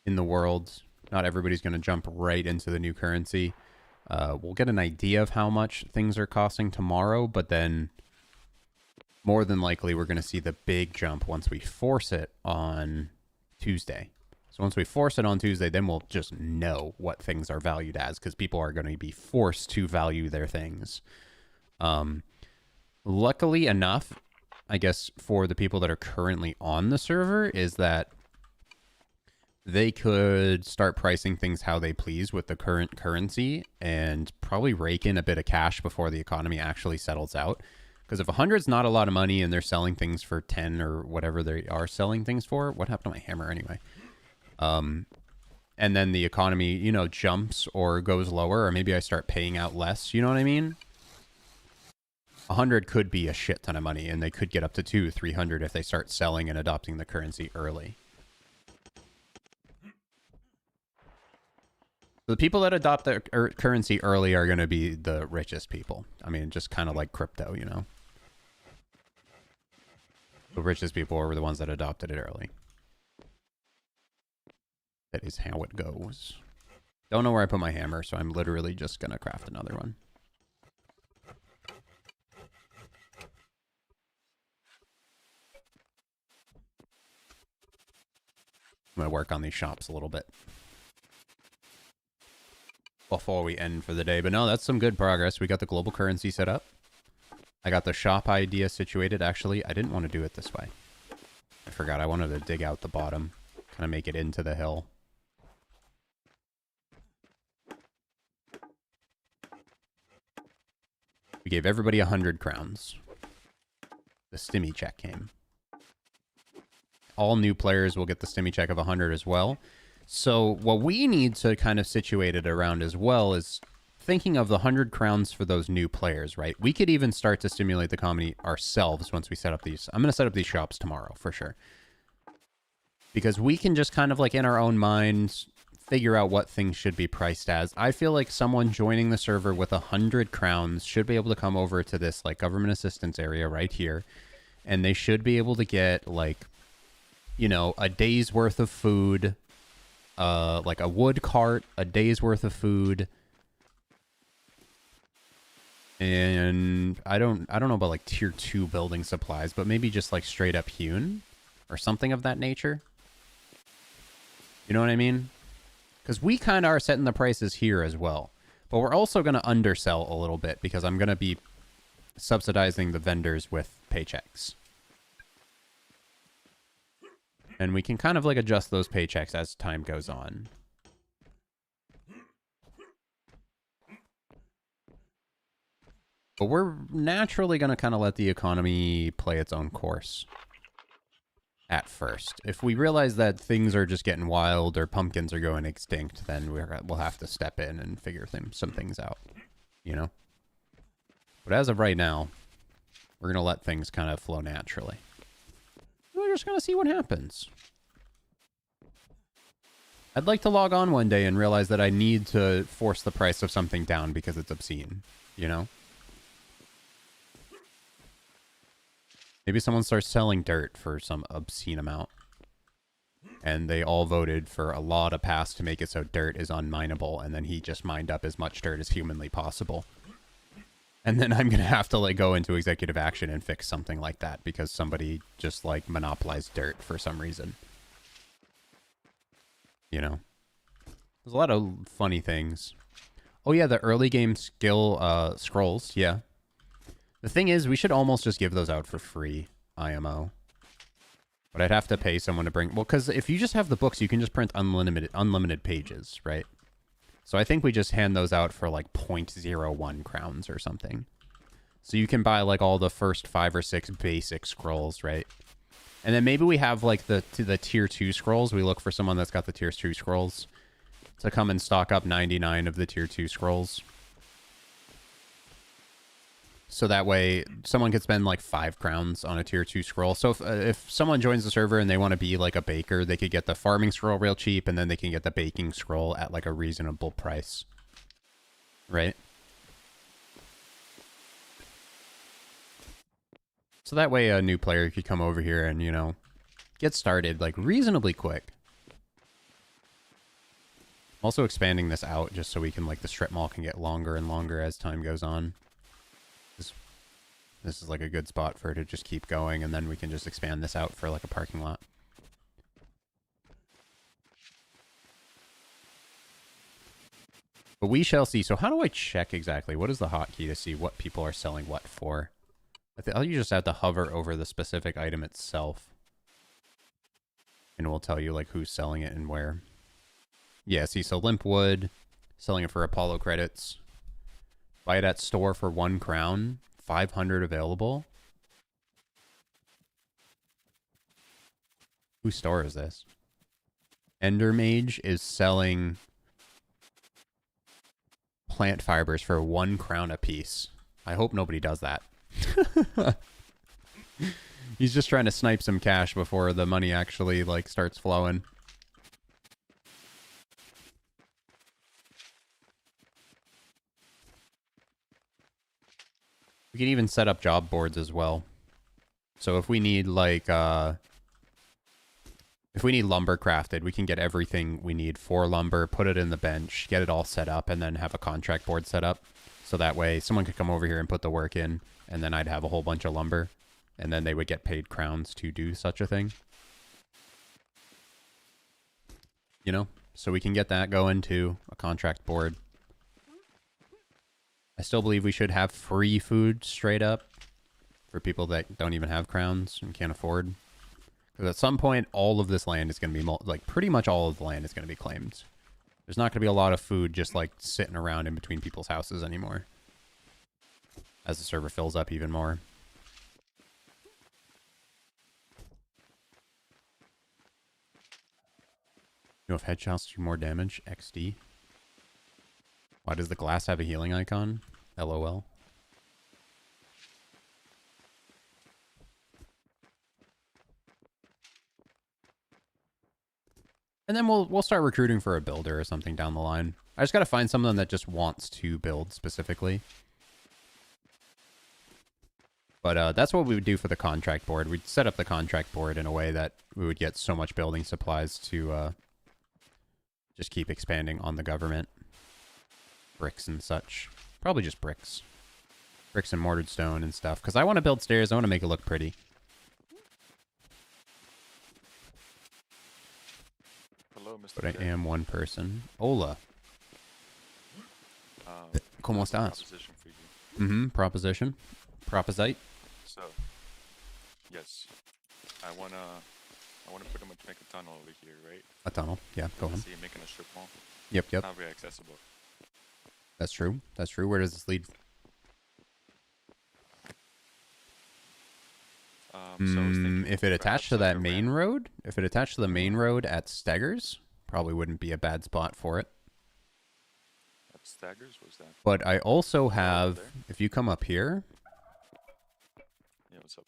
the world. Not everybody's going to jump right into the new currency. We'll get an idea of how much things are costing tomorrow, but then more than likely we're going to see the big jump once we force it on Tuesday. So once we force it on Tuesday, then we'll just know what things are valued as, because people are going to be forced to value their things. Luckily enough, I guess, for the people that are currently on the server, is that they could start pricing things how they please with the current currency and probably rake in a bit of cash before the economy actually settles out. Because if 100 is not a lot of money and they're selling things for 10 or whatever they are selling things for, what happened to my hammer anyway? And then the economy, you know, jumps or goes lower, or maybe I start paying out less, you know what I mean? 100 could be a shit ton of money, and they could get up to 200-300 if they start selling and adopting the currency early. The people that adopt the currency early are going to be the richest people. I mean, just kind of like crypto, you know? The richest people are the ones that adopted it early. That is how it goes. Don't know where I put my hammer, so I'm literally just going to craft another one. I'm going to work on these shops a little bit before we end for the day. But no, that's some good progress. We got the global currency set up. I got the shop idea situated. Actually, I didn't want to do it this way. I forgot. I wanted to dig out the bottom, kind of make it into the hill. We gave everybody 100 crowns. The stimmy check came. All new players will get the stimmy check of 100 as well. So what we need to kind of situate it around as well is thinking of the 100 crowns for those new players, right? We could even start to stimulate the economy ourselves once we set up these. I'm going to set up these shops tomorrow for sure. Because we can just kind of like in our own minds figure out what things should be priced as. I feel like someone joining the server with 100 crowns should be able to come over to this like government assistance area right here. And they should be able to get like, you know, a day's worth of food, like a wood cart, a day's worth of food. And I don't know about like tier 2 building supplies, but maybe just like straight up hewn or something of that nature. You know what I mean? Because we kind of are setting the prices here as well. But we're also going to undersell a little bit because I'm going to be subsidizing the vendors with paychecks. And we can kind of like adjust those paychecks as time goes on. But we're naturally going to kind of let the economy play its own course at first. If we realize that things are just getting wild or pumpkins are going extinct, then we'll have to step in and figure some things out, you know? But as of right now, we're going to let things kind of flow naturally. We're just going to see what happens. I'd like to log on one day and realize that I need to force the price of something down because it's obscene, you know? Maybe someone starts selling dirt for some obscene amount. And they all voted for a law to pass to make it so dirt is unmineable, and then he just mined up as much dirt as humanly possible. And then I'm going to have to like go into executive action and fix something like that because somebody just like monopolized dirt for some reason. You know? There's a lot of funny things. Oh yeah, the early game skill scrolls, yeah. The thing is, we should almost just give those out for free, IMO. But I'd have to pay someone to bring... Well, because if you just have the books, you can just print unlimited pages, right? So I think we just hand those out for like 0.01 crowns or something. So you can buy like all the first 5 or 6 basic scrolls, right? And then maybe we have like the tier 2 scrolls. We look for someone that's got the tier 2 scrolls to come and stock up 99 of the tier 2 scrolls. So that way someone could spend like 5 crowns on a tier 2 scroll. So if someone joins the server and they want to be like a baker, they could get the farming scroll real cheap, and then they can get the baking scroll at like a reasonable price. Right? So that way a new player could come over here and, you know, get started like reasonably quick. Also expanding this out just so we can, like, the strip mall can get longer and longer as time goes on. This is like a good spot for it to just keep going, and then we can just expand this out for like a parking lot. But we shall see. So how do I check exactly? What is the hotkey to see what people are selling what for? You just have to hover over the specific item itself. And it will tell you like who's selling it and where. Yeah, see, so limp wood, selling it for Apollo credits. Buy it at store for 1 crown. 500 available. Whose store is this? Ender Mage is selling plant fibers for 1 crown a piece. I hope nobody does that. He's just trying to snipe some cash before the money actually like starts flowing. We can even set up job boards as well. So if we need like if we need lumber crafted, we can get everything we need for lumber, put it in the bench, get it all set up, and then have a contract board set up. So that way someone could come over here and put the work in, and then I'd have a whole bunch of lumber, and then they would get paid crowns to do such a thing. You know? So we can get that going to a contract board. I still believe we should have free food straight up for people that don't even have crowns and can't afford. Because at some point, all of this land is going to be, like, pretty much all of the land is going to be claimed. There's not going to be a lot of food just, like, sitting around in between people's houses anymore. As the server fills up even more. You know, if headshots do more damage, XD. Why does the glass have a healing icon? LOL. And then we'll start recruiting for a builder or something down the line. I just got to find someone that just wants to build specifically. But that's what we would do for the contract board. We'd set up the contract board in a way that we would get so much building supplies to just keep expanding on the government. Bricks and such. Probably just bricks. Bricks and mortared stone and stuff. Because I want to build stairs. I want to make it look pretty. Hello, Mr. But I am one person. Hola. ¿Cómo estás? Proposition for you. Mm-hmm. Proposition. Proposite. So, yes, I wanna pretty much make a tunnel over here, right? A tunnel. Yeah, go on. See, making a strip mall. Yep, yep. Not very accessible. That's true. That's true. Where does this lead? So I was thinking If it attached to perhaps like that a main ramp. road, if it attached to the main road at Steggers, probably wouldn't be a bad spot for it. At Staggers, was that? But I also have, there? if you come up here, Yeah, what's up?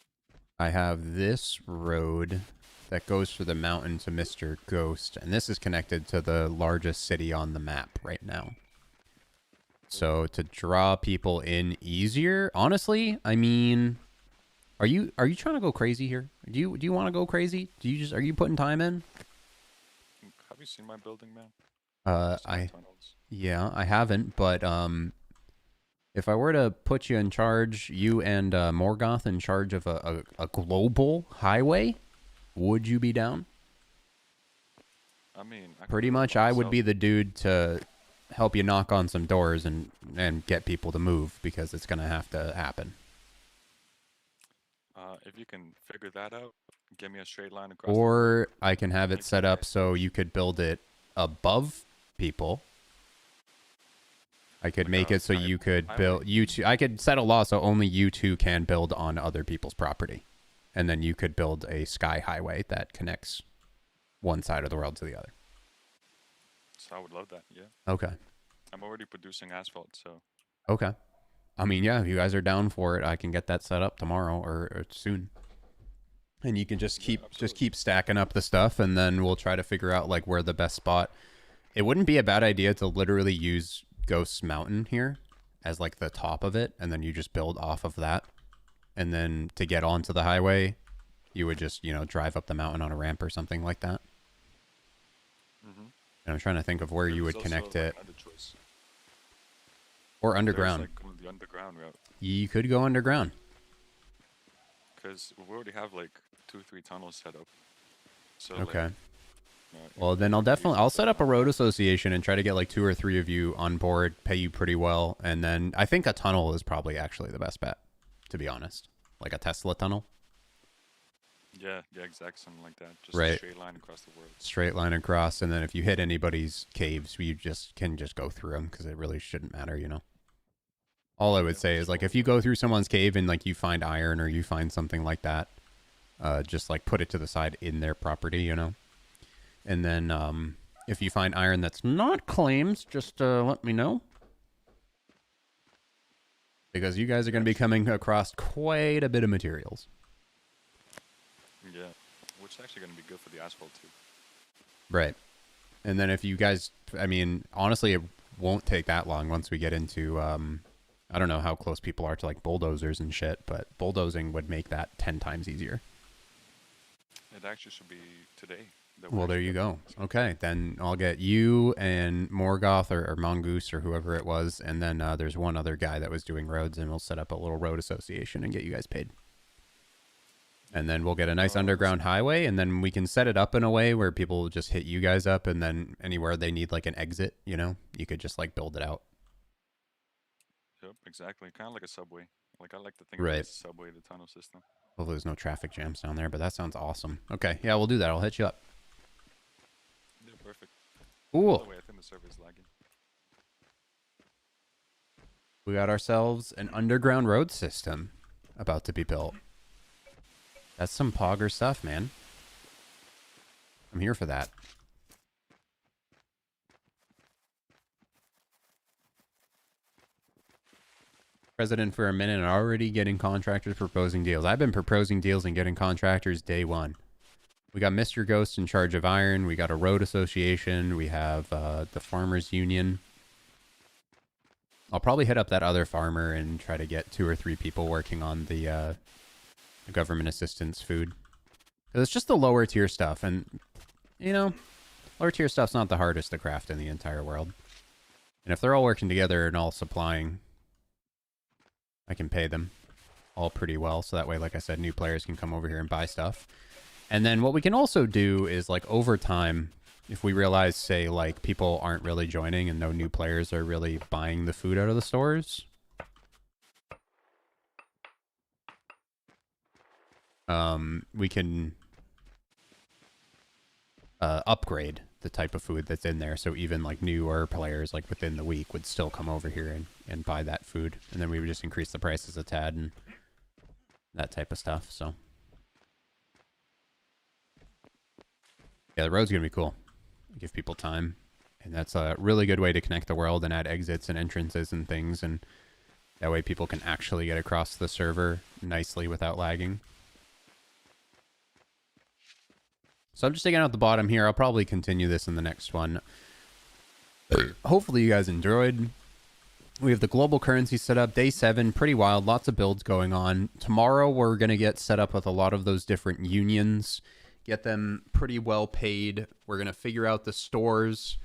I have this road that goes through the mountain to Mr. Ghost, and this is connected to the largest city on the map right now. So to draw people in easier, honestly, I mean, are you trying to go crazy here? Do you want to go crazy? Are you putting time in? Have you seen my building, man? Yeah, I haven't, but if I were to put you in charge, you and Morgoth in charge of a global highway, would you be down? I mean, I Pretty could much, I would be the dude to help you knock on some doors and get people to move, because it's gonna have to happen. If you can figure that out, give me a straight line across. Or I can have it Make set it up nice. so you could build it above people. I could Like make a it so you could highway? build, you two, I could set a law so only you two can build on other people's property. and then you could build a sky highway that connects one side of the world to the other. So I would love that. Yeah. Okay. I'm already producing asphalt, so. Okay. I mean, yeah, if you guys are down for it, I can get that set up tomorrow or soon. And you can just keep stacking up the stuff, and then we'll try to figure out like where the best spot. It wouldn't be a bad idea to literally use Ghost Mountain here as like the top of it, and then you just build off of that. And then to get onto the highway, you would just, you know, drive up the mountain on a ramp or something like that. Mm-hmm. And I'm trying to think of where you would connect it. Choice. Or underground. Like going the underground route. You could go underground. Because we already have like 2-3 tunnels set up. So Okay. Like, well, then I'll set up a road association and try to get like 2 or 3 of you on board, pay you pretty well, and then I think a tunnel is probably actually the best bet, to be honest. Like a Tesla tunnel. Yeah, exactly, something like that. Just right. A straight line across the world. Straight line across, and then if you hit anybody's caves, you can just go through them because it really shouldn't matter, you know. All I would say is like if you go through someone's cave and like you find iron or you find something like that, just like put it to the side in their property, you know. And then if you find iron that's not claims, just let me know. Because you guys are going to be coming across quite a bit of materials. Yeah, which is actually going to be good for the asphalt too. Right. And then if you guys, I mean, honestly, it won't take that long once we get into, I don't know how close people are to like bulldozers and shit, but bulldozing would make that 10 times easier. It actually should be today. Well, there you go. Okay, then I'll get you and Morgoth or Mongoose or whoever it was, and then there's one other guy that was doing roads, and we'll set up a little road association and get you guys paid. And then we'll get a nice underground highway, and then we can set it up in a way where people will just hit you guys up, and then anywhere they need like an exit, you know, you could just like build it out. Yep, exactly. Kind of like a subway. Like I like to think right. of it as a subway, the tunnel system. Hopefully there's no traffic jams down there, but that sounds awesome. Okay, yeah, we'll do that. I'll hit you up. Yeah, perfect. Cool. By the way, I think the server's lagging. We got ourselves an underground road system about to be built. That's some pogger stuff, man. I'm here for that. President for a minute and already getting contractors proposing deals. I've been proposing deals and getting contractors day one. We got Mr. Ghost in charge of iron. We got a road association. We have the farmers union. I'll probably hit up that other farmer and try to get 2 or 3 people working on the government assistance food. It's just the lower tier stuff, and you know, lower tier stuff's not the hardest to craft in the entire world. And if they're all working together and all supplying, I can pay them all pretty well. So that way, like I said, new players can come over here and buy stuff. And then what we can also do is like over time, if we realize, say, like people aren't really joining and no new players are really buying the food out of the stores, we can upgrade the type of food that's in there. So even like newer players, like within the week, would still come over here and buy that food. And then we would just increase the prices a tad and that type of stuff. So yeah, the road's going to be cool. Give people time. And that's a really good way to connect the world and add exits and entrances and things. And that way people can actually get across the server nicely without lagging. So I'm just taking out the bottom here. I'll probably continue this in the next one. Hopefully you guys enjoyed. We have the global currency set up. Day 7, pretty wild. Lots of builds going on. Tomorrow we're going to get set up with a lot of those different unions. Get them pretty well paid. We're going to figure out the stores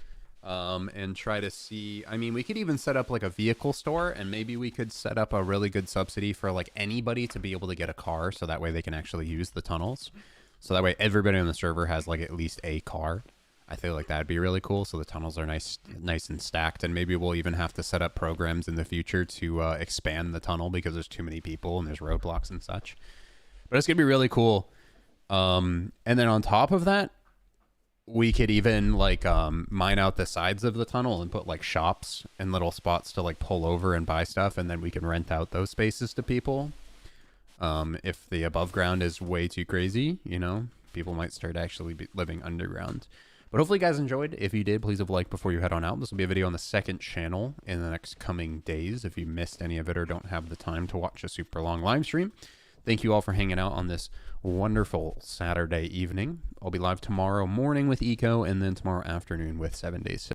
and try to see. I mean, we could even set up like a vehicle store, and maybe we could set up a really good subsidy for like anybody to be able to get a car, so that way they can actually use the tunnels. So that way everybody on the server has like at least a car. I feel like that'd be really cool. So the tunnels are nice and stacked. And maybe we'll even have to set up programs in the future to expand the tunnel because there's too many people and there's roadblocks and such. But it's going to be really cool. And then on top of that, we could even like mine out the sides of the tunnel and put like shops and little spots to like pull over and buy stuff. And then we can rent out those spaces to people. If the above ground is way too crazy, you know, people might start actually living underground. But hopefully you guys enjoyed. If you did, please leave a like before you head on out. This will be a video on the second channel in the next coming days. If you missed any of it or don't have the time to watch a super long live stream, thank you all for hanging out on this wonderful Saturday evening. I'll be live tomorrow morning with Eco and then tomorrow afternoon with 7 Days